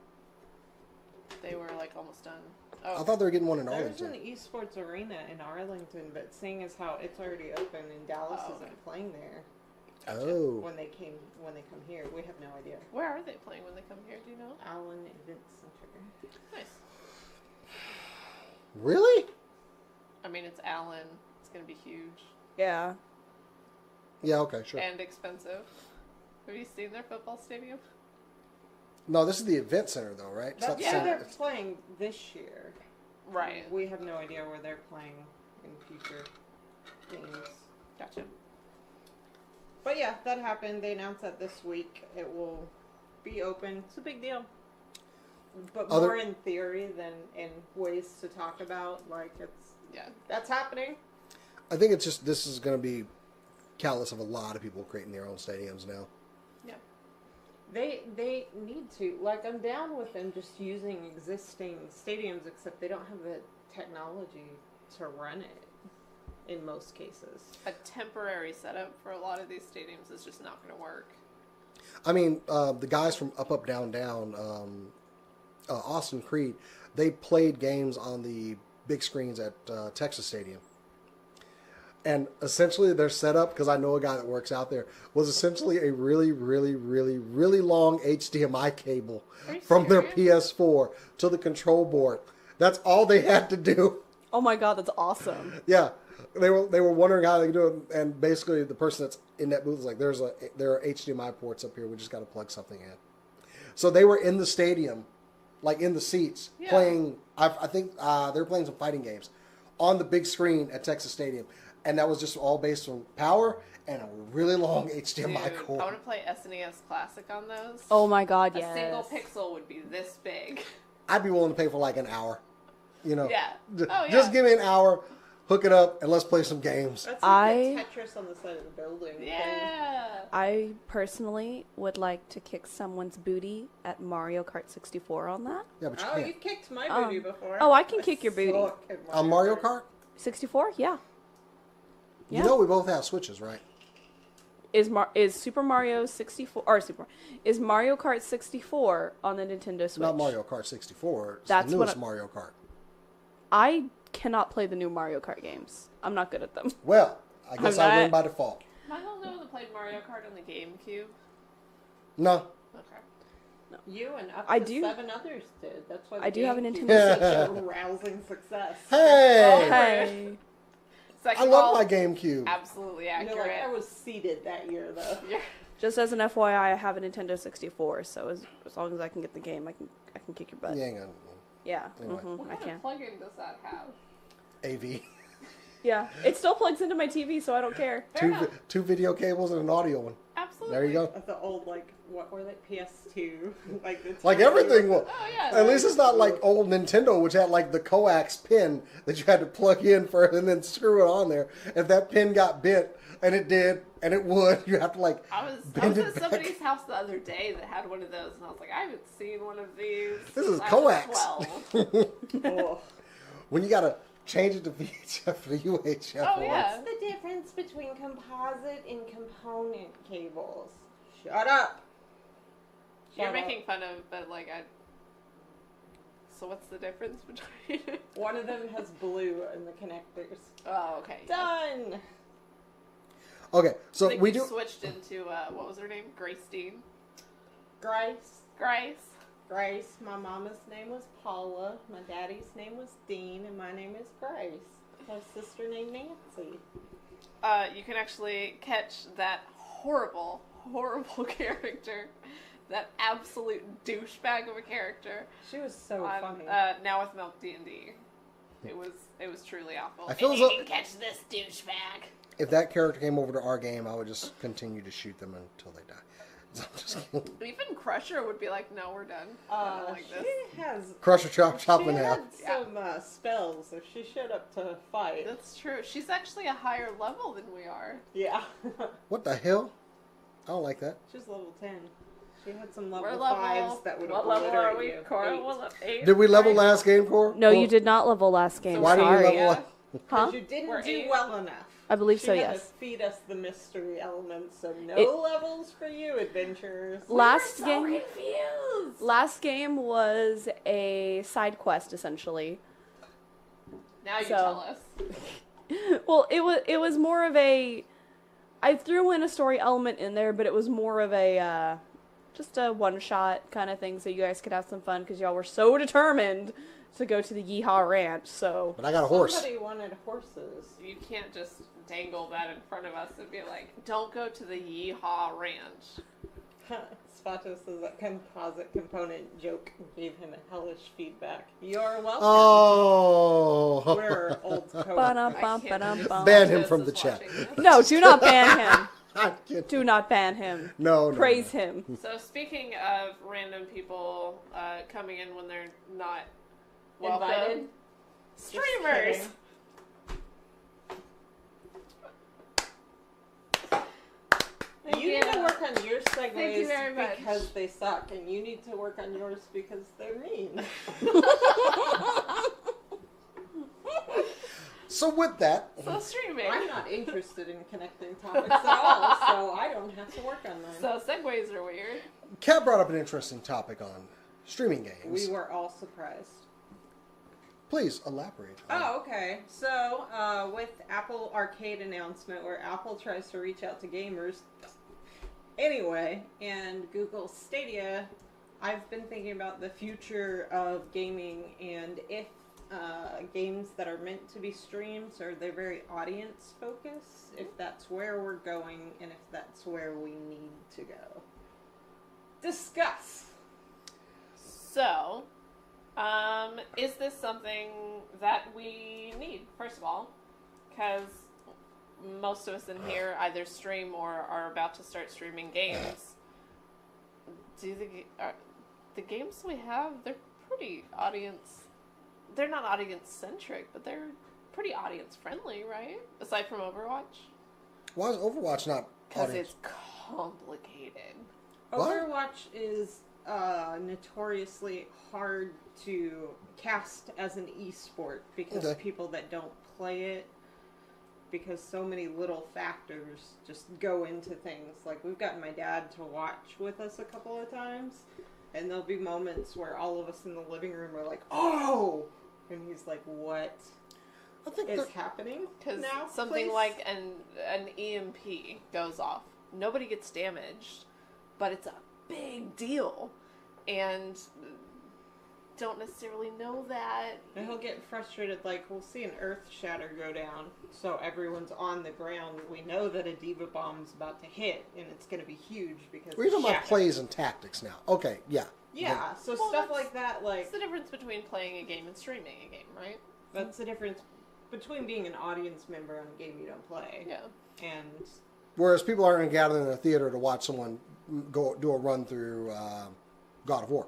they were like almost done. Oh, I thought they were getting one in There's an Arlington. esports arena in Arlington, but seeing as how it's already open and Dallas Oh, okay. isn't playing there Oh. when they come here, we have no idea. where are they playing when they come here? Do you know? Allen Event Center. Nice. Really? I mean, it's Allen. It's gonna be huge Yeah. Yeah, okay, sure. and expensive. Have you seen their football stadium? No, this is the event center, though, right? It's not That's the where center. they're It's- playing this year. Right. We have no idea where they're playing in future games. Gotcha. But yeah, that happened. They announced that this week. It will be open. It's a big deal. But Other- more in theory than in ways to talk about. Like, Yeah. that's happening. I think it's just, this is going to be catalyst of a lot of people creating their own stadiums now. Yeah. They need to. Like, I'm down with them just using existing stadiums, except they don't have the technology to run it. in most cases. A temporary setup for a lot of these stadiums is just not going to work. I mean, the guys from Up Up Down Down, Austin Creed, they played games on the big screens at Texas Stadium. And essentially their setup, because I know a guy that works out there, was essentially a really, really, really, really long HDMI cable from their PS4 to the control board. That's all they had to do. Oh my god, that's awesome. Yeah. They were wondering how they could do it, and basically the person that's in that booth was like, there are HDMI ports up here, we just got to plug something in. So they were in the stadium, like in the seats, playing, I think they were playing some fighting games on the big screen at Texas Stadium. And that was just all based on power and a really long HDMI cord. I want to play SNES Classic on those. Oh my god, yes. A single pixel would be this big. I'd be willing to pay for like an hour. You know? Yeah. Just give me an hour, hook it up, and let's play some games. That's like the Tetris on the side of the building. Yeah. I personally would like to kick someone's booty at Mario Kart 64 on that. Yeah, but you Oh, can't. you kicked my booty before. Oh, I can kick your booty. On Mario Kart? 64? Yeah. You know we both have Switches, right? Is Super Mario 64 or is Mario Kart 64 on the Nintendo Switch? Not Mario Kart 64. It's That's the what newest Mario Kart. I cannot play the new Mario Kart games. I'm not good at them. Well, I guess I win by default. Am I the only one that played Mario Kart on the GameCube? No. Okay. You and up I to do- 7 others did. That's why I do have a GameCube Nintendo was such a rousing success. Hey! Hey. Second I love ball, my GameCube. absolutely You're accurate. like, I was seated that year, though. Yeah. Just as an FYI, I have a Nintendo 64, so as long as I can get the game, I can kick your butt. You ain't gonna. Yeah, Anyway. What I kind can. of plug-in does that have? AV. Yeah, it still plugs into my TV, so I don't care. Fair enough. Two video cables and an audio one. Absolutely. There you go. The old, like, what were they? PS2. Like, the Like everything. Oh, yeah. At least it's not like old Nintendo, which had like the coax pin that you had to plug in for and then screw it on there. If that pin got bent, and it did, and it would, you have to like I was bend it at back. somebody's house the other day that had one of those, and I was like, I haven't seen one of these. This is since I coax. was 12. Oh. When you gotta change it to VHF to UHF. Oh, yeah. What's the difference between composite and component cables? Shut up! You're Shut up. making fun of, but like So what's the difference between? One of them has blue in the connectors. Oh, okay. Done! Okay, so I think we we do. switched into what was her name? Grace Dean. Grace. Grace. Grace. My mama's name was Paula. My daddy's name was Dean, and my name is Grace. I have a sister named Nancy. You can actually catch that horrible, horrible character, that absolute douchebag of a character. She was so on, funny. Now with Milk D&D. It was truly awful. I feel and as you though- can catch this douchebag. If that character came over to our game, I would just continue to shoot them until they die. I'm just kidding. Even Crusher would be like, no, we're done. I don't like this. She has. Crusher chop She in half. had some spells, so she showed up to fight. That's true. She's actually a higher level than we are. Yeah. What the hell? I don't like that. She's level 10. She had some We're level level. 5s that would What level are obliterate we, you. Cora? 8. What level? 8? Did we level last game, Core? No, you did not level last game. Why did you Sorry. level? Huh? You didn't We're do 8. well enough. I believe She so, had yes. to feed us the mystery element, so no It- levels for you, adventurers. Last so game. confused. Last game was a side quest, essentially. Now you So- tell us. Well, it was more of a. I threw in a story element in there, but it was more of a just a one shot kind of thing, so you guys could have some fun because y'all were so determined to go to the Yeehaw Ranch. So But I got a horse. Somebody wanted horses. You can't just dangle that in front of us and be like, don't go to the Yeehaw Ranch. Spato says that composite component joke gave him a hellish feedback. You're welcome. Oh. We're old code. Ba-dum-bum, I can't ba-dum-bum. Ban him Jess from is the chat. watching this. No, do not ban him. I'm kidding. Do not ban him. No, no. Praise no. him. So speaking of random people coming in when they're not welcome, Invited? streamers. Just You need to work on your Thank you segues very much. because they suck, and you need to work on yours because they're mean. So with that, So streaming. I'm not interested in connecting topics at all, so I don't have to work on them. So segues are weird. Kat brought up an interesting topic on streaming games. We were all surprised. Please elaborate. Oh, okay. So, with Apple Arcade announcement where Apple tries to reach out to gamers. Anyway, and Google Stadia, I've been thinking about the future of gaming and if games that are meant to be streamed, so they're very audience focused, if that's where we're going and if that's where we need to go. Discuss. So, is this something that we need, first of all? Because most of us in here either stream or are about to start streaming games. The games we have, they're pretty they're not audience-centric, but they're pretty audience-friendly, right? Aside from Overwatch? Why is Overwatch not Because audience? it's complicated. What? Overwatch is notoriously hard to cast as an esport because Okay. people that don't play it, because so many little factors just go into things. Like, we've gotten my dad to watch with us a couple of times, and there'll be moments where all of us in the living room are like, "Oh!" And he's like, "What I think is that- happening Because now, something please?" like an EMP goes off. Nobody gets damaged, but it's a big deal. And don't necessarily know that. And he'll get frustrated, like, we'll see an earth shatter go down, so everyone's on the ground. We know that a diva bomb's about to hit, and it's going to be huge because We're talking it's about shattered. plays and tactics now. Okay, yeah. Yeah, so Well, stuff that's- like that, like, What's the difference between playing a game and streaming a game, right? that's the difference between being an audience member on a game you don't play. Yeah. And Whereas people aren't gathering in a theater to watch someone go do a run through God of War.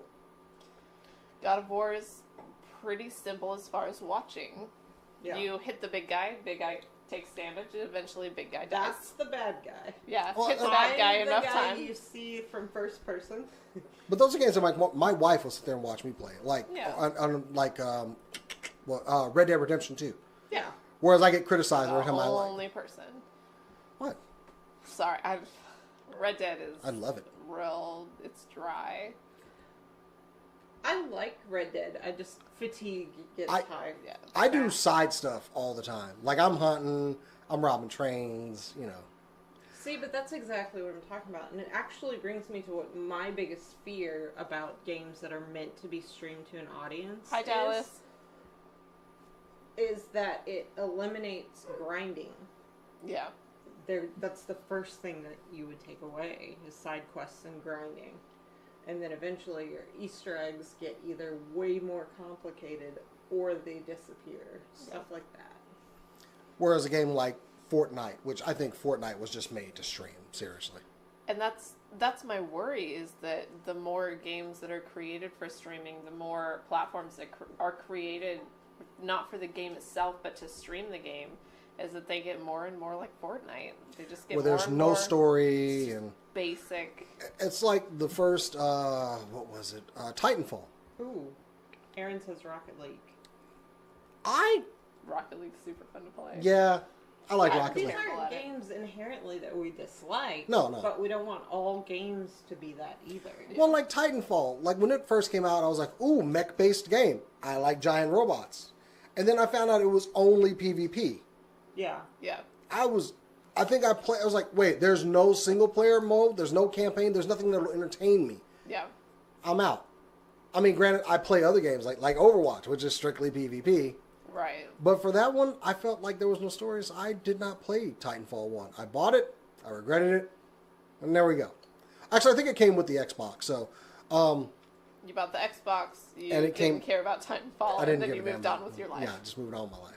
God of War is pretty simple as far as watching. yeah, You hit the big guy takes damage, and eventually big guy dies. that's the bad guy. Yeah, Well, hit the I'm bad guy I'm enough the guy time. you see from first person. But those are games that my wife will sit there and watch me play. Like, Yeah. Red Dead Redemption 2. Yeah. Whereas I get criticized The every time I like. only person. What? Sorry, Red Dead is I love it. real. It's dry. I like Red Dead. I just fatigue gets high. Yeah. I do side stuff all the time. Like, I'm hunting, I'm robbing trains, you know. See, but that's exactly what I'm talking about. And it actually brings me to what my biggest fear about games that are meant to be streamed to an audience Hi, Dallas. is that it eliminates grinding. Yeah. That's the first thing that you would take away is side quests and grinding. And then eventually your Easter eggs get either way more complicated or they disappear. Stuff like that. Whereas a game like Fortnite, which I think Fortnite was just made to stream, seriously. And that's my worry is that the more games that are created for streaming, the more platforms that are created not for the game itself but to stream the game, is that they get more and more like Fortnite. They just get Where more there's and no more story and basic. it's like the first what was it? Titanfall. Ooh. Aaron says Rocket League. Rocket League's super fun to play. Yeah, I like Yeah, Rocket these League. aren't games inherently that we dislike. No. But we don't want all games to be that either. Well, like Titanfall, like when it first came out, I was like, ooh, mech-based game. I like giant robots. And then I found out it was only PvP. Yeah. Yeah. I was like, wait, there's no single player mode, there's no campaign, there's nothing that'll entertain me. Yeah. I'm out. I mean, granted, I play other games like Overwatch, which is strictly PvP. Right. But for that one, I felt like there was no stories. I did not play Titanfall 1. I bought it, I regretted it, and there we go. Actually, I think it came with the Xbox, so... You bought the Xbox, you And it didn't came- care about Titanfall, I didn't and then give you a damn moved on about- with your life. Yeah, just moved on with my life.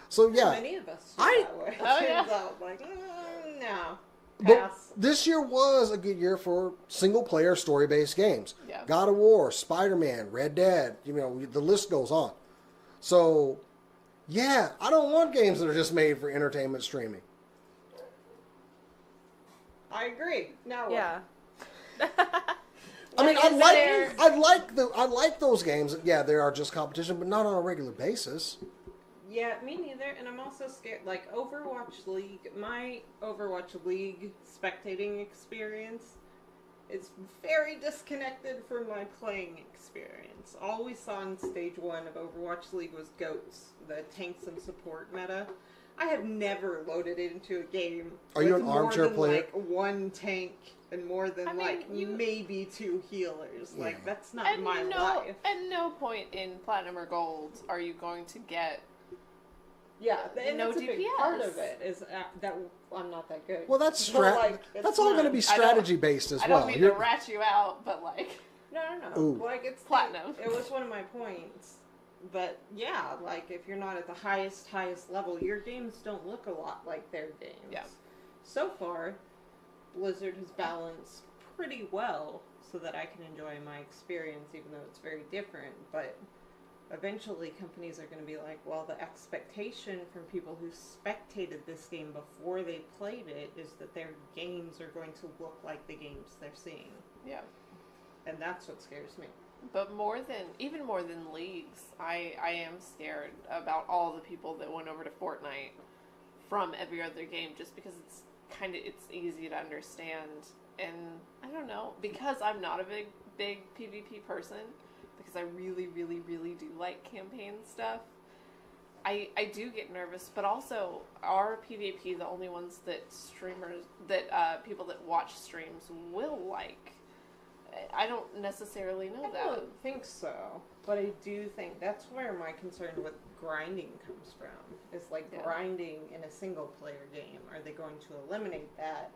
So, yeah. Many of us do I- that way. Oh, yeah. Turns out, like, no. But Pass. this year was a good year for single-player story-based games. Yeah. God of War, Spider-Man, Red Dead, you know, the list goes on. So, yeah, I don't want games that are just made for entertainment streaming. I agree. Now what? Yeah. I mean, Is there- I like those games. Yeah, they are just competition, but not on a regular basis. Yeah, me neither. And I'm also scared. Like, Overwatch League, my Overwatch League spectating experience is very disconnected from my playing experience. All we saw in stage 1 of Overwatch League was GOATs, the tanks and support meta. I have never loaded into a game Are you an armchair player? Like one tank and more than maybe 2 healers. Yeah. Like, that's not my life. At no point in Platinum or Gold are you going to get and no that's a DPS. big part of it is that I'm not that good. Well, that's that's all going to be strategy based as well. I don't mean to rat you out, but like no. Ooh. Like, it's Platinum. It was one of my points. But yeah, like, if you're not at the highest level, your games don't look a lot like their games. Yeah. So far, Blizzard has balanced pretty well so that I can enjoy my experience, even though it's very different. But eventually, companies are going to be like, well, the expectation from people who spectated this game before they played it is that their games are going to look like the games they're seeing. Yeah. And that's what scares me. But even more than leagues, I am scared about all the people that went over to Fortnite from every other game, just because it's easy to understand. And I don't know, because I'm not a big PvP person, because I really, really, really do like campaign stuff, I do get nervous. But also, are PvP the only ones that people that watch streams will like? I don't necessarily know that. I don't think so, but I do think that's where my concern with grinding comes from. Is like grinding in a single player game. Are they going to eliminate that?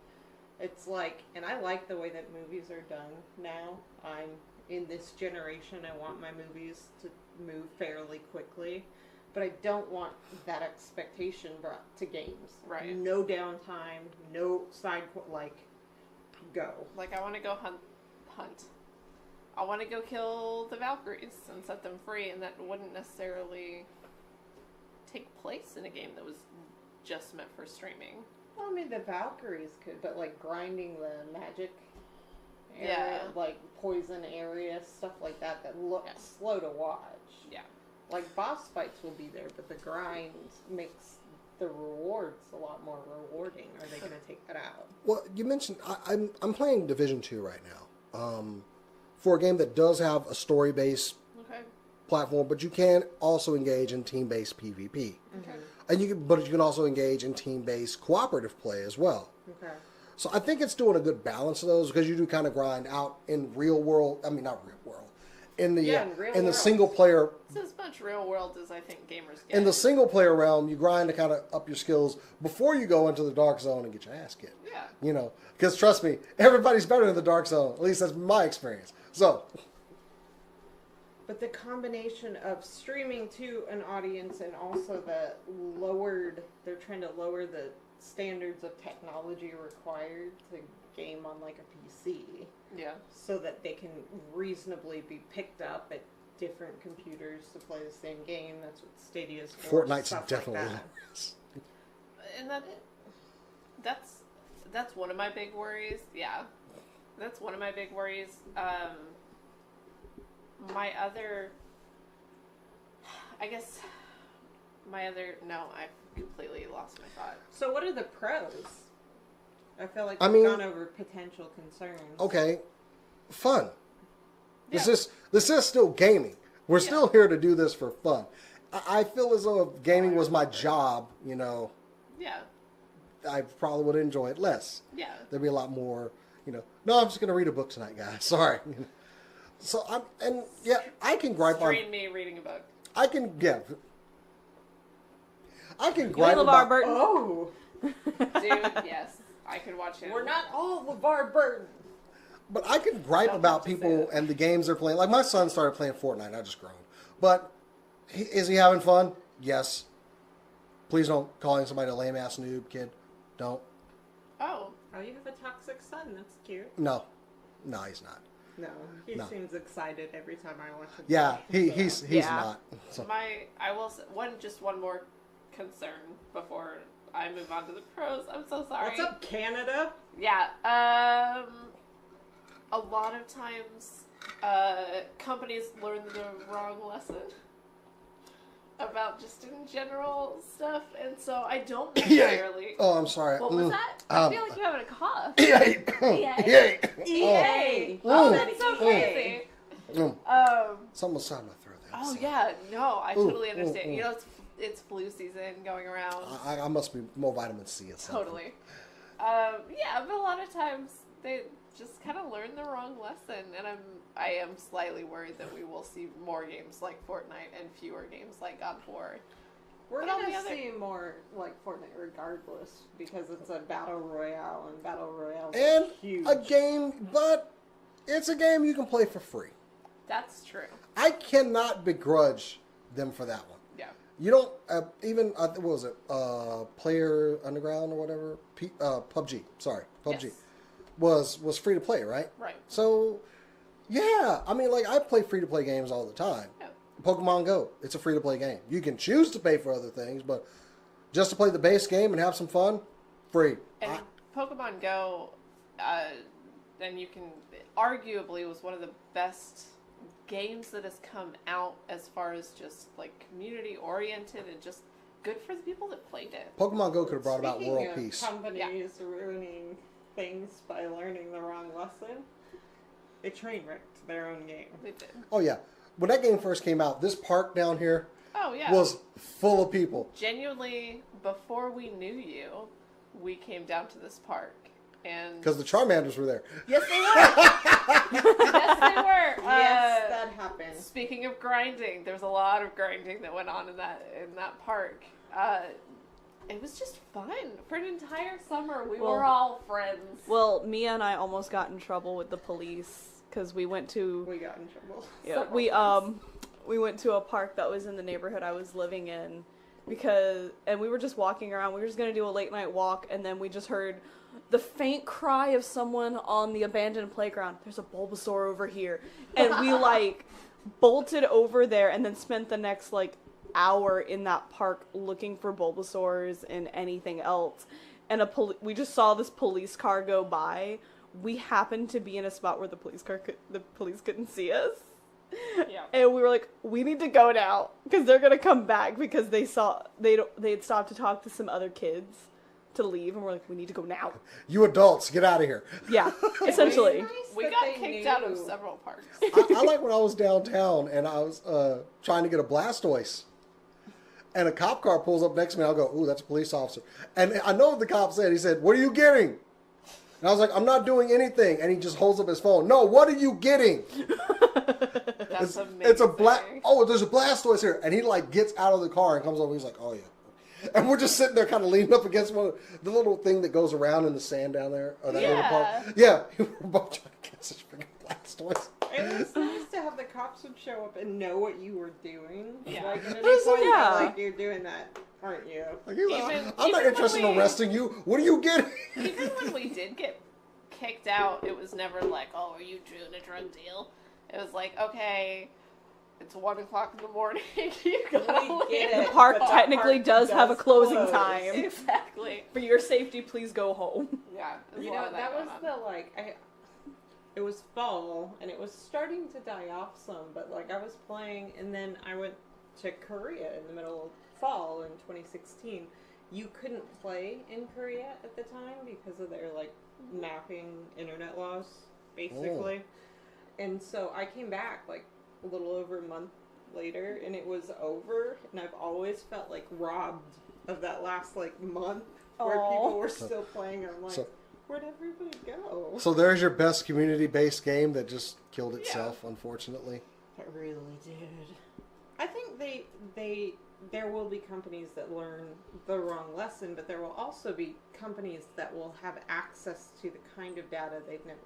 It's like, and I like the way that movies are done now. I'm in this generation. I want my movies to move fairly quickly, but I don't want that expectation brought to games. Right. No downtime. No side. Go. Like, I want to go hunt. I want to go kill the Valkyries and set them free, and that wouldn't necessarily take place in a game that was just meant for streaming. Well, I mean, the Valkyries could, but like grinding the magic area, like poison area, stuff like that looks slow to watch. Yeah. Like, boss fights will be there, but the grind makes the rewards a lot more rewarding. Are they going to take that out? Well, you mentioned I'm playing Division 2 right now. For a game that does have a story-based platform, but you can also engage in team-based PvP. Okay. And you can also engage in team-based cooperative play as well. Okay. So I think it's doing a good balance of those, because you do kind of grind out in real world. I mean, not real world. In the single player. It's as much real world as I think gamers get. In the single player realm, you grind to kind of up your skills before you go into the dark zone and get your ass kicked. Yeah. You know, because trust me, everybody's better in the dark zone. At least that's my experience. So. But the combination of streaming to an audience and also they're trying to lower the standards of technology required to game on like a PC. Yeah. So that they can reasonably be picked up at different computers to play the same game. That's what Stadia's for. Fortnite's definitely like and that's one of my big worries. Yeah. That's one of my big worries. I've completely lost my thought. So what are the pros? I feel like we've gone over potential concerns. Okay, fun. Yeah. This is still gaming. We're still here to do this for fun. I feel as though if gaming was my job, you know, I probably would enjoy it less. Yeah. There'd be a lot more, you know, no, I'm just going to read a book tonight, guys. Sorry. So I can gripe on... Stream me reading a book. I can gripe Lavar Burton. Oh! Dude, yes. I could watch him. We're not all Lavar Burton. But I can gripe about people and the games they're playing. Like, my son started playing Fortnite. I just groaned. But is he having fun? Yes. Please don't call him somebody a lame-ass noob, kid. Don't. Oh, you have a toxic son. That's cute. No, he's not. No, he seems excited every time I watch him. Yeah, he's not. So. I will say, one more concern before I move on to the pros. I'm so sorry. What's up, Canada? Yeah. A lot of times, companies learn the wrong lesson. about just in general stuff, and so I don't necessarily. Oh, I'm sorry. What was that? I feel like you're having a cough. EA. EA. EA. Oh, that's so crazy. Someone's trying to throw that. Oh yeah, no, I totally understand. You know, it's flu season going around. I must be more vitamin C at something. Totally. Yeah, but a lot of times they just kind of learn the wrong lesson, and I am slightly worried that we will see more games like Fortnite and fewer games like God of War. We're going to see more like Fortnite regardless, because it's a battle royale, and battle royales are huge. A game, but it's a game you can play for free. That's true. I cannot begrudge them for that one. Yeah. You don't even what was it? Player Underground or whatever. PUBG. Sorry, PUBG Yes. was free to play, right? Right. So, yeah, I mean, like I play free to play games all the time. Yeah. Pokemon Go, it's a free to play game. You can choose to pay for other things, but just to play the base game and have some fun, free. And Pokemon Go, and you can arguably was one of the best games that has come out as far as just like community oriented and just good for the people that played it. Pokemon Go could have brought about Speaking world of peace. Companies ruining things by learning the wrong lesson, they train wrecked their own game. They did. Oh yeah, when that game first came out, this park down here Oh yeah. was full of people. Genuinely, before we knew you, we came down to this park. And Because the Charmanders were there. yes, they were. Yes, they were. Yes, that happened. Speaking of grinding, there's a lot of grinding that went on in that park. It was just fun for an entire summer. We were all friends. Well, Mia and I almost got in trouble with the police because we went to. We got in trouble. Yeah, we went to a park that was in the neighborhood I was living in, and we were just walking around. We were just gonna do a late night walk, and then we just heard the faint cry of someone on the abandoned playground. There's a Bulbasaur over here, and we bolted over there, and then spent the next hour in that park looking for Bulbasaurs and anything else. And we just saw this police car go by. We happened to be in a spot where the police couldn't see us. Yeah. And we were like, we need to go now because they're gonna come back because they had stopped to talk to some other kids to leave, and we're like, we need to go now. You adults, get out of here. Yeah, essentially. We got kicked out of several parks. I like when I was downtown and I was trying to get a Blastoise. And a cop car pulls up next to me. I'll go, ooh, that's a police officer. And I know what the cop said. He said, what are you getting? And I was like, I'm not doing anything. And he just holds up his phone. No, what are you getting? That's amazing. It's a there's a Blastoise here. And he gets out of the car and comes over. He's like, oh yeah. And we're just sitting there kind of leaning up against the little thing that goes around in the sand down there. Or that little part. Yeah. We're both trying to get such freaking Blastoise. It was nice to have the cops would show up and know what you were doing. Yeah. At any point, you're doing that, aren't you? I'm not interested in arresting you. What are you getting? Even when we did get kicked out, it was never like, oh, are you doing a drug deal? It was like, okay, it's 1 o'clock in the morning. You gotta leave. The park technically does have a closing time. Exactly. For your safety, please go home. Yeah. You know, that was it was fall, and it was starting to die off some, but I was playing, and then I went to Korea in the middle of fall in 2016. You couldn't play in Korea at the time because of their mapping internet laws, basically. Oh. And so I came back a little over a month later, and it was over, and I've always felt robbed of that last month where people were still playing. I'm where'd everybody go? So there's your best community-based game that just killed itself, unfortunately. It really did. I think there will be companies that learn the wrong lesson, but there will also be companies that will have access to the kind of data they've never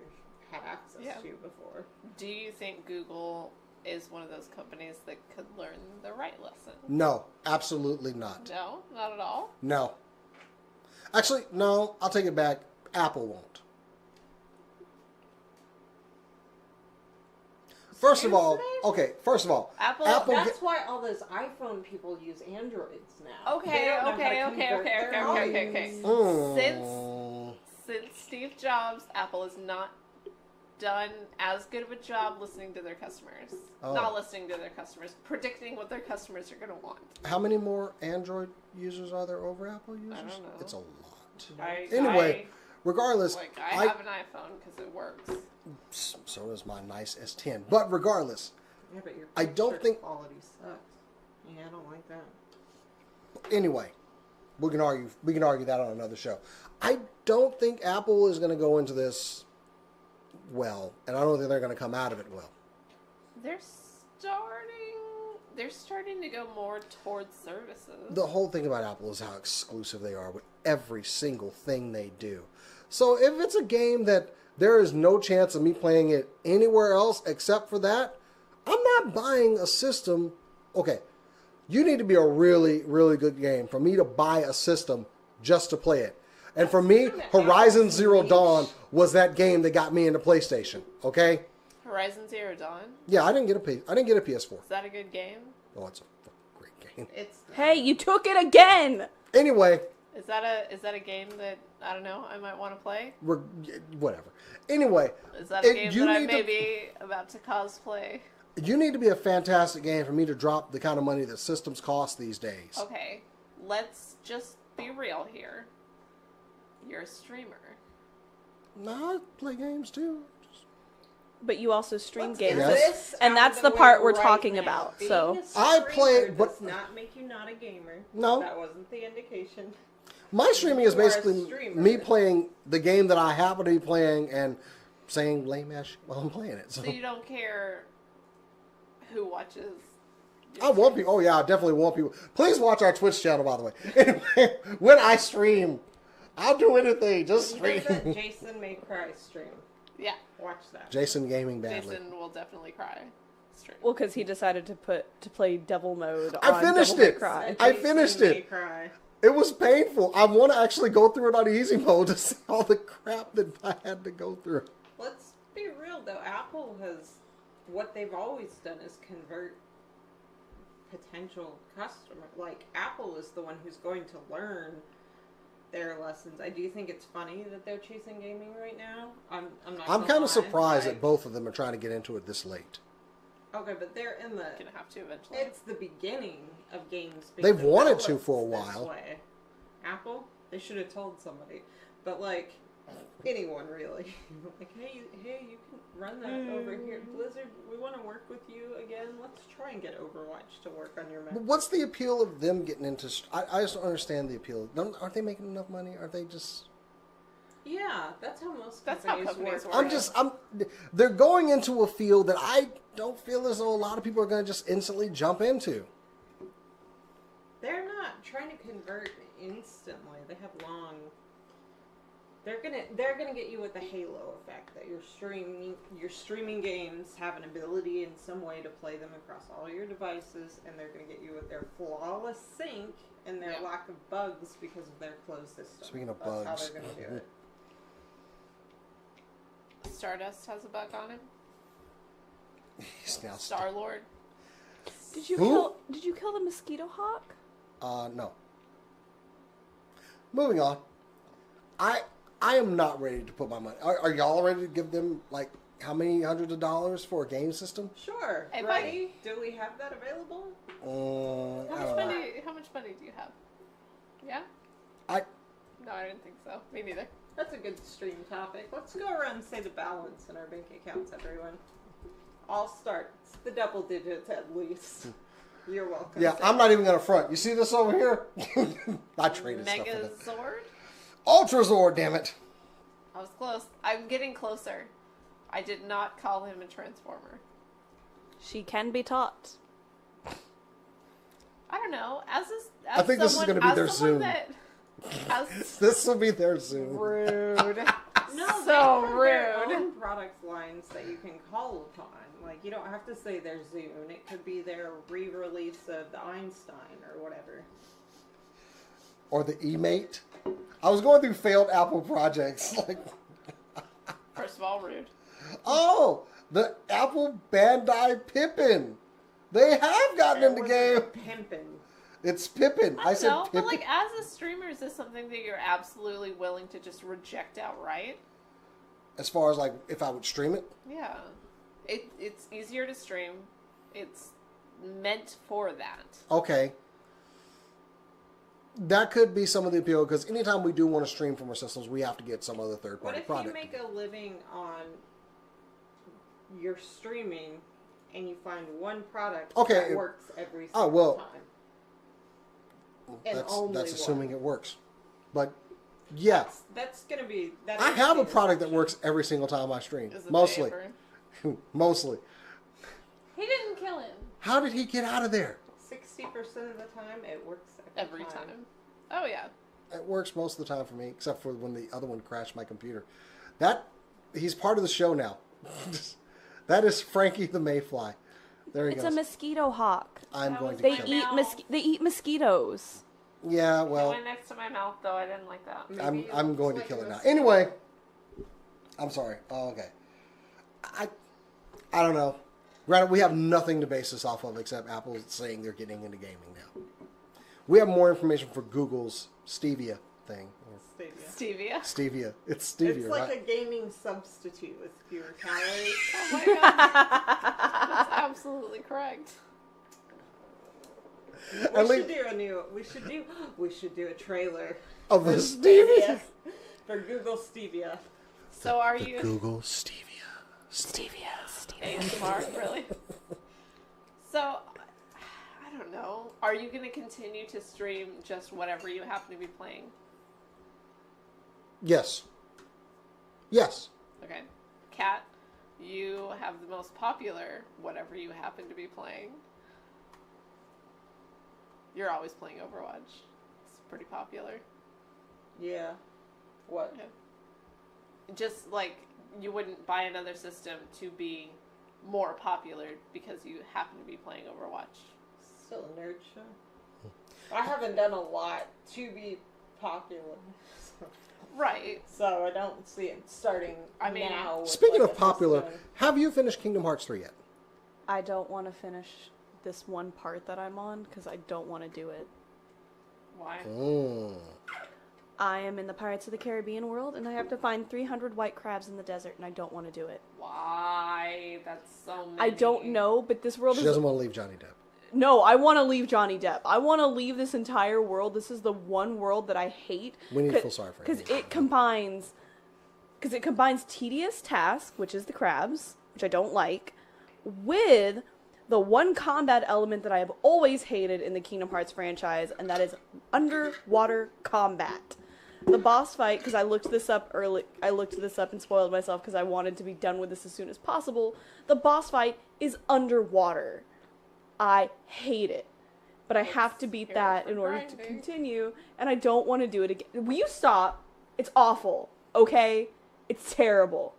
had access to before. Do you think Google is one of those companies that could learn the right lesson? No, absolutely not. No, not at all? No. Actually, no, I'll take it back. Apple won't. First of all, Apple that's why all those iPhone people use Androids now. Okay. Since Steve Jobs, Apple has not done as good of a job listening to their customers. Oh. Not listening to their customers, predicting what their customers are going to want. How many more Android users are there over Apple users? I don't know. It's a lot. Anyway, regardless, I have an iPhone because it works. So does my nice S10. But regardless, Yeah, but your I don't picture think. quality sucks. Yeah, I don't like that. Anyway, we can argue that on another show. I don't think Apple is going to go into this well, and I don't think they're going to come out of it well. They're starting to go more towards services. The whole thing about Apple is how exclusive they are with every single thing they do. So if it's a game that there is no chance of me playing it anywhere else except for that, I'm not buying a system. Okay, you need to be a really, really good game for me to buy a system just to play it. And for me, Horizon Zero Dawn was that game that got me into PlayStation. Okay. Horizon Zero Dawn. Yeah, I didn't get a PS4. Is that a good game? Oh, it's a great game. Hey, you took it again! Anyway. Is that a game that, I don't know, I might want to play? Whatever. Anyway. Is that a game that I may be about to cosplay? You need to be a fantastic game for me to drop the kind of money that systems cost these days. Okay, let's just be real here. You're a streamer. No, I play games too. But you also stream Let's games, get Yes. this and out that's of the way part we're right talking now. about. Being So a I play, streamer but does not make you not a gamer. No. That wasn't the indication. my streaming is You are a basically streamer. me playing the game that I happen to be playing and saying lame ass shit while I'm playing it. So you don't care who watches? I want people. Oh yeah, I definitely want people. Please watch our Twitch channel, by the way. Anyway, when I stream, I'll do anything. Just stream. There's a Jason May Cry stream. Yeah, Watch that. Jason gaming badly. Jason will definitely cry. Straight. well, because he decided to play Devil Mode. I on finished Devil May it. Cry. I Jason finished May it. Cry. It was painful. I want to actually go through it on easy mode to see all the crap that I had to go through. Let's be real though. Apple has what they've always done is convert potential customer. Like Apple is the one who's going to learn their lessons. I do think it's funny that they're chasing gaming right now. I'm not. I'm gonna kind lie. of surprised Like, that both of them are trying to get into it this late. Okay, but they're in the. Gonna have to eventually. It's the beginning of games. being They've wanted to developed for a this while. way. Apple, they should have told somebody, but like anyone really, like hey, you can run that over here. Blizzard, we want to work with you again. Let's try and get Overwatch to work on your Mac. But what's the appeal of them getting into? I just don't understand the appeal. Aren't they making enough money? Are they just? Yeah, that's how most That's how companies companies work. work. They're going into a field that I don't feel as though a lot of people are going to just instantly jump into. They're not trying to convert instantly. They have long. They're gonna get you with the halo effect that your streaming games have an ability in some way to play them across all your devices, and they're gonna get you with their flawless sync and their lack of bugs because of their closed system. Speaking of That's bugs, how they're gonna do it. Stardust has a bug on him. He's now Star Lord. Did you Who? kill the mosquito hawk? No. Moving on. I am not ready to put my money. Are y'all ready to give them like how many hundreds of dollars for a game system? Sure. Hey, Ready? Do we have that available? I How don't much know. money do you have? Yeah? No, I didn't think so. Me neither. That's a good stream topic. Let's go around and say the balance in our bank accounts, everyone. I'll start. It's the double digits at least. You're welcome. Yeah, I'm not even gonna front. You see this over here? I traded stuff with it. Megazord? Ultra Zord, damn it! I was close. I'm getting closer. I did not call him a transformer. She can be taught. I don't know. As I think this is gonna be their Zoom. This will be their Zoom. Rude. No, So they have their rude. own product lines that you can call upon. Like, you don't have to say their Zune. It could be their re-release of the Einstein or whatever. Or the E-Mate. I was going through failed Apple projects. Like, First of all, rude. oh, the Apple Bandai Pippin. They have gotten in the game. Pimpin'. It's Pippin. I said don't know, Pippin. but like as a streamer, is this something that you're absolutely willing to just reject outright? As far as like if I would stream it? Yeah. It's easier to stream. It's meant for that. Okay. That could be some of the appeal, because anytime we do want to stream from our systems, we have to get some other third-party product. What if you make a living on your streaming and you find one product that works every single time? And That's assuming it works. But, yeah. That's going to be... I have a product that works every single time I stream. Mostly. Mostly. He didn't kill him. How did he get out of there? 60% of the time, it works every time. Oh, yeah. It works most of the time for me, except for when the other one crashed my computer. He's part of the show now. That is Frankie the Mayfly. There he goes. It's a mosquito hawk. I'm going to They kill him. They eat mosquitoes. Yeah, well... It went next to my mouth, though. I didn't like that. I'm going to kill it now. Anyway. I'm sorry. Oh, okay. I don't know. Granted, we have nothing to base this off of except Apple saying they're getting into gaming now. We have more information for Google's Stevia thing. Stevia? Stevia. It's stevia, It's like right? a gaming substitute with fewer calories. Oh my god. That's absolutely correct. We should do a trailer Of the Stevia? for Google Stevia. So are you... Google Stevia. ASMR, really? So, I don't know. Are you going to continue to stream just whatever you happen to be playing? Yes. Yes. Okay. Kat, you have the most popular whatever you happen to be playing. You're always playing Overwatch. It's pretty popular. Yeah. What? Okay. Just like you wouldn't buy another system to be more popular because you happen to be playing Overwatch. Still a nerd show. I haven't done a lot to be popular. Right. So I don't see it starting now. With Speaking like of a popular, system. have you finished Kingdom Hearts 3 yet? I don't want to finish this one part that I'm on because I don't want to do it. Why? I am in the Pirates of the Caribbean world, and I have to find 300 white crabs in the desert, and I don't want to do it. Why? That's so many. I don't know, but this world She doesn't want to leave Johnny Depp. No, I want to leave Johnny Depp. I want to leave this entire world. This is the one world that I hate. We need to feel sorry for him. Because it combines tedious task, which is the crabs, which I don't like, with the one combat element that I have always hated in the Kingdom Hearts franchise, and that is underwater combat. The boss fight, because I looked this up and spoiled myself because I wanted to be done with this as soon as possible. The boss fight is underwater. I hate it. But I have to beat that in order to continue, and I don't want to do it again. Will you stop? It's awful, okay? It's terrible.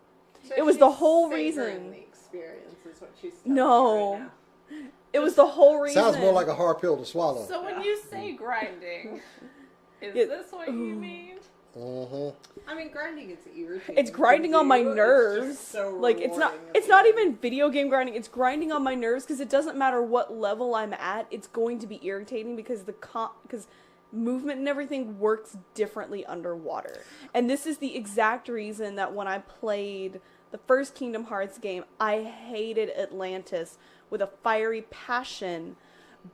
So it was the whole savoring reason. The experience is what she's telling No. me right now. It was the whole reason. Sounds more like a hard pill to swallow. So when you say grinding, is this what you mean? I mean, grinding is irritating. It's grinding on my nerves. It's just so like it's not even video game grinding. It's grinding on my nerves because it doesn't matter what level I'm at. It's going to be irritating because because movement and everything works differently underwater. And this is the exact reason that when I played the first Kingdom Hearts game, I hated Atlantis with a fiery passion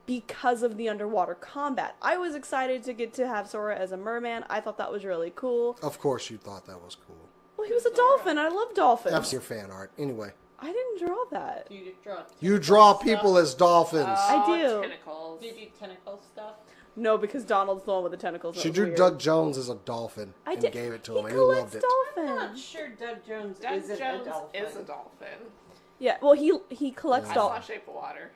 because of the underwater combat. I was excited to get to have Sora as a merman. I thought that was really cool. Of course you thought that was cool. Well, he was a dolphin. I love dolphins. That's your fan art. Anyway. I didn't draw that. You draw people as dolphins. I do. Tentacles. Do you do tentacle stuff? No, because Donald's the one with the tentacles. She drew Doug Jones as a dolphin and gave it to him, and he loved it. I'm not sure Doug Jones isn't a dolphin. Is a dolphin. Yeah, well, he collects I dolphins. saw Shape of Water.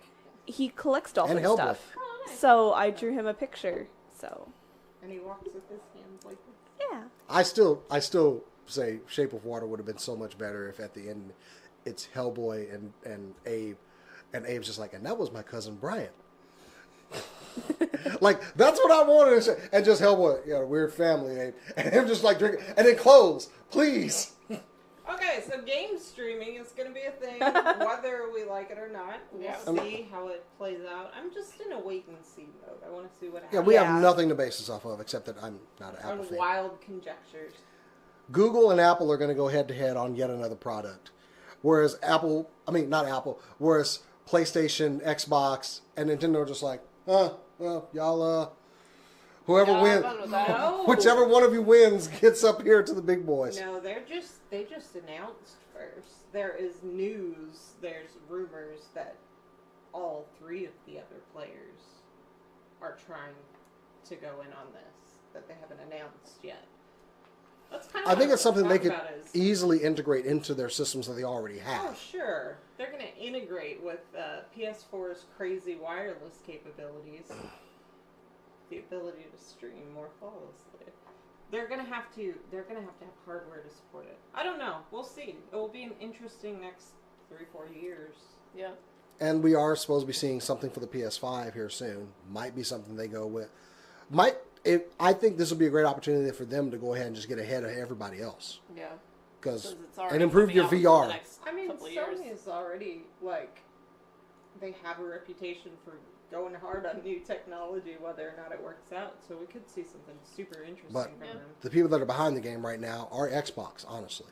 He collects dolphin And Hellboy. stuff. Oh, nice. So I drew him a picture. So And he walks with his hands like this. yeah. I still say Shape of Water would have been so much better if at the end it's Hellboy and Abe, and Abe's just like, and that was my cousin Brian. Like, that's what I wanted to say. And just Hellboy, weird family, Abe. And him just like drinking, and then close, please. Okay, so game streaming is going to be a thing, whether we like it or not. We'll see how it plays out. I'm just in a wait-and-see mode. I want to see what happens. Yeah, we have nothing to base this off of, except that I'm not an Apple On fan. wild conjectures. Google and Apple are going to go head to head on yet another product. Whereas whereas PlayStation, Xbox, and Nintendo are just like, well, y'all, whoever wins, whichever one of you wins gets up here to the big boys. No, they just announced first. There is news, there's rumors that all three of the other players are trying to go in on this, that they haven't announced yet. That's kind of I think it's something they could easily integrate into their systems that they already have. Oh, sure. They're going to integrate with PS4's crazy wireless capabilities. The ability to stream more flawlessly. They're gonna have to have hardware to support it. I don't know. We'll see. It will be an interesting next 3-4 years. Yeah. And we are supposed to be seeing something for the PS5 here soon. Might be something they go with. I think this will be a great opportunity for them to go ahead and just get ahead of everybody else. Yeah. Because it's and improve your VR. I mean, Sony is already they have a reputation for going hard on new technology, whether or not it works out. So we could see something super interesting from them. The people that are behind the game right now are Xbox, honestly.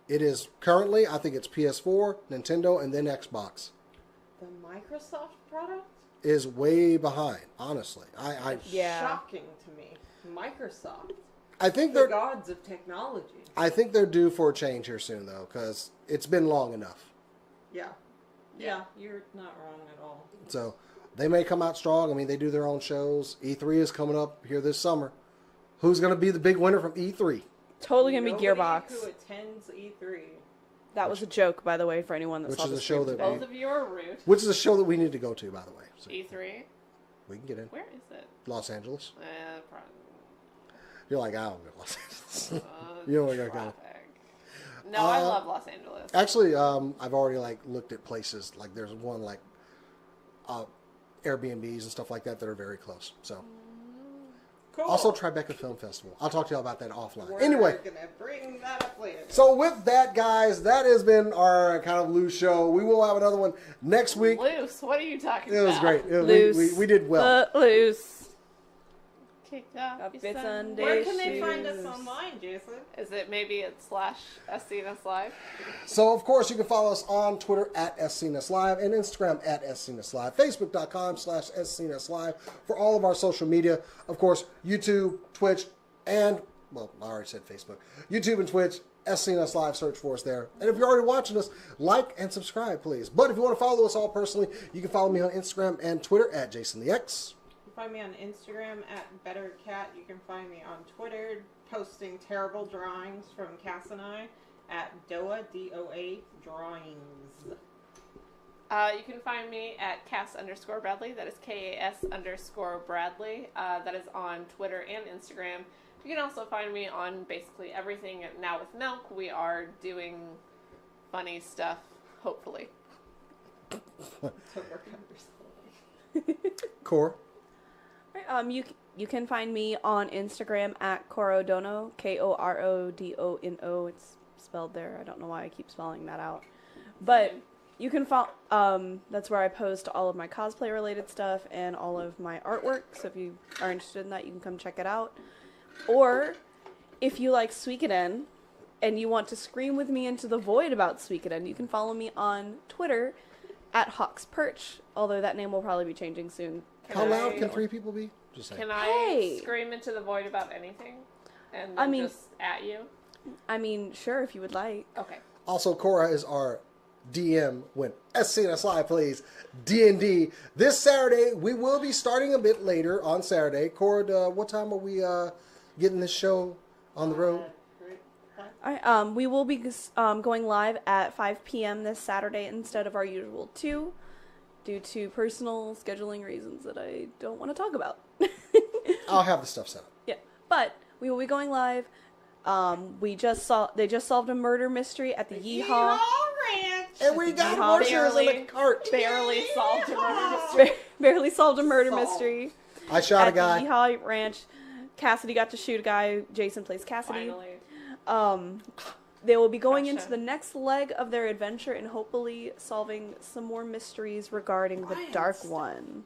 It is currently, I think it's PS4, Nintendo, and then Xbox. The Microsoft product is way behind, honestly. Shocking to me. Microsoft. I think the gods of technology. I think they're due for a change here soon, though, because it's been long enough. Yeah, you're not wrong at all. So they may come out strong. I mean, they do their own shows. E3 is coming up here this summer. Who's going to be the big winner from E3? Totally going to be Gearbox. Who attends E3. That was a joke, by the way, for anyone that saw the show that both of you are rude. Which is a show that we need to go to, by the way. So E3. We can get in. Where is it? Los Angeles. Probably. You're like, I don't go to Los Angeles. You know where you're going. No, I love Los Angeles. Actually, I've already looked at places. There's one Airbnbs and stuff like that that are very close. So. Cool. Also, Tribeca Film Festival. I'll talk to you all about that offline. We're anyway. We're going to bring that up later. So with that, guys, that has been our kind of loose show. We will have another one next week. Loose? What are you talking about? It was great. Loose. We did well. Loose. Kicked off your Sunday Where can they find us online, Jason? Is it maybe it's /SCNS Live? So, of course, you can follow us on Twitter at SCNS Live and Instagram at SCNS Live, Facebook.com/SCNS Live for all of our social media. Of course, YouTube, Twitch, and, well, I already said Facebook. YouTube and Twitch, SCNS Live, search for us there. And if you're already watching us, like and subscribe, please. But if you want to follow us all personally, you can follow me on Instagram and Twitter at JasonTheX. Find me on Instagram at BetterCat. You can find me on Twitter posting terrible drawings from Cass and I at DOA, D-O-A, drawings. You can find me at Cass_Bradley. That is KAS_Bradley. That is on Twitter and Instagram. You can also find me on basically everything. Now with Milk, we are doing funny stuff, hopefully. Core. You can find me on Instagram at Korodono, Korodono. It's spelled there. I don't know why I keep spelling that out. But you can follow. That's where I post all of my cosplay related stuff and all of my artwork. So if you are interested in that, you can come check it out. Or if you like Suikoden and you want to scream with me into the void about Suikoden, you can follow me on Twitter at Hawks Perch. Although that name will probably be changing soon. How loud can 3 people be? Just saying. Can I scream into the void about anything? And then just at you? I mean, sure, if you would like. Okay. Also, Cora is our DM when SCNS Live plays D&D. This Saturday, we will be starting a bit later on Saturday. Cora, what time are we getting this show on the road? All right, we will be going live at 5 p.m. this Saturday instead of our usual 2. Due to personal scheduling reasons that I don't want to talk about. I'll have the stuff set up. Yeah, but we will be going live. They just solved a murder mystery at the Yeehaw Ranch. And we got horses in the cart. Barely solved a murder mystery. Barely solved a murder mystery. I shot a guy. At the Yeehaw Ranch. Cassidy got to shoot a guy. Jason plays Cassidy. Finally. They will be going into the next leg of their adventure and hopefully solving some more mysteries regarding the Dark One.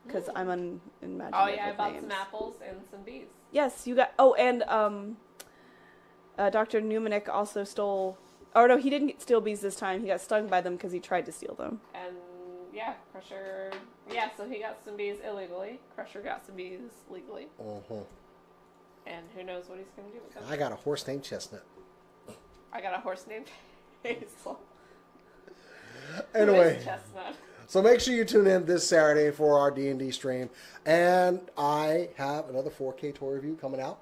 Because I'm unimaginative. Oh yeah, I bought some apples and some bees. Yes, you got. Oh, and Dr. Numanik also stole... Oh, no, he didn't steal bees this time. He got stung by them because he tried to steal them. And, yeah, Crusher... Yeah, so he got some bees illegally. Crusher got some bees legally. Uh-huh. And who knows what he's going to do with them. I got a horse named Chestnut. I got a horse named Hazel. Anyway. Who is Chestnut? So make sure you tune in this Saturday for our D&D stream. And I have another 4K toy review coming out.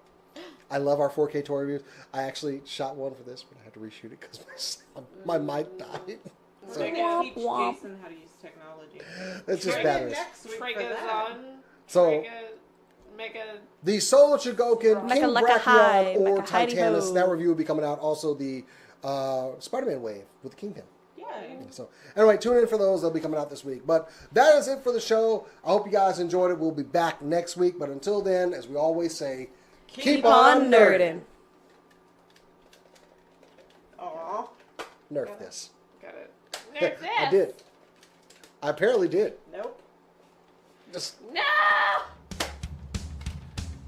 I love our 4K toy reviews. I actually shot one for this, but I had to reshoot it because my mic died. We're So going to teach Jason how to use technology. it's just Tune in batteries. next week for Triga's that. on. So Mega... the Solo Chogokin, Like King a hi, Brachion, or like a hidey Titanus, ho. that review will be coming out. Also the Spider-Man wave with the Kingpin. Yeah. So anyway, tune in for those. They'll be coming out this week. But that is it for the show. I hope you guys enjoyed it. We'll be back next week. But until then, as we always say, keep on nerding. Aw. Nerf this. Got it. Nerf this! I did. I apparently did. Nope. Just No!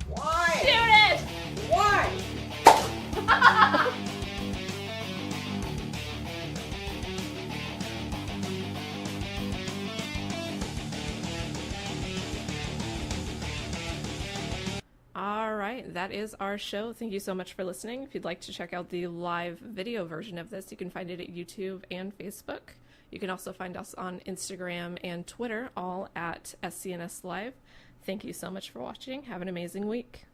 Why? Shoot it! Why? All right, that is our show. Thank you so much for listening. If you'd like to check out the live video version of this, you can find it at YouTube and Facebook. You can also find us on Instagram and Twitter, all at SCNS Live. Thank you so much for watching. Have an amazing week.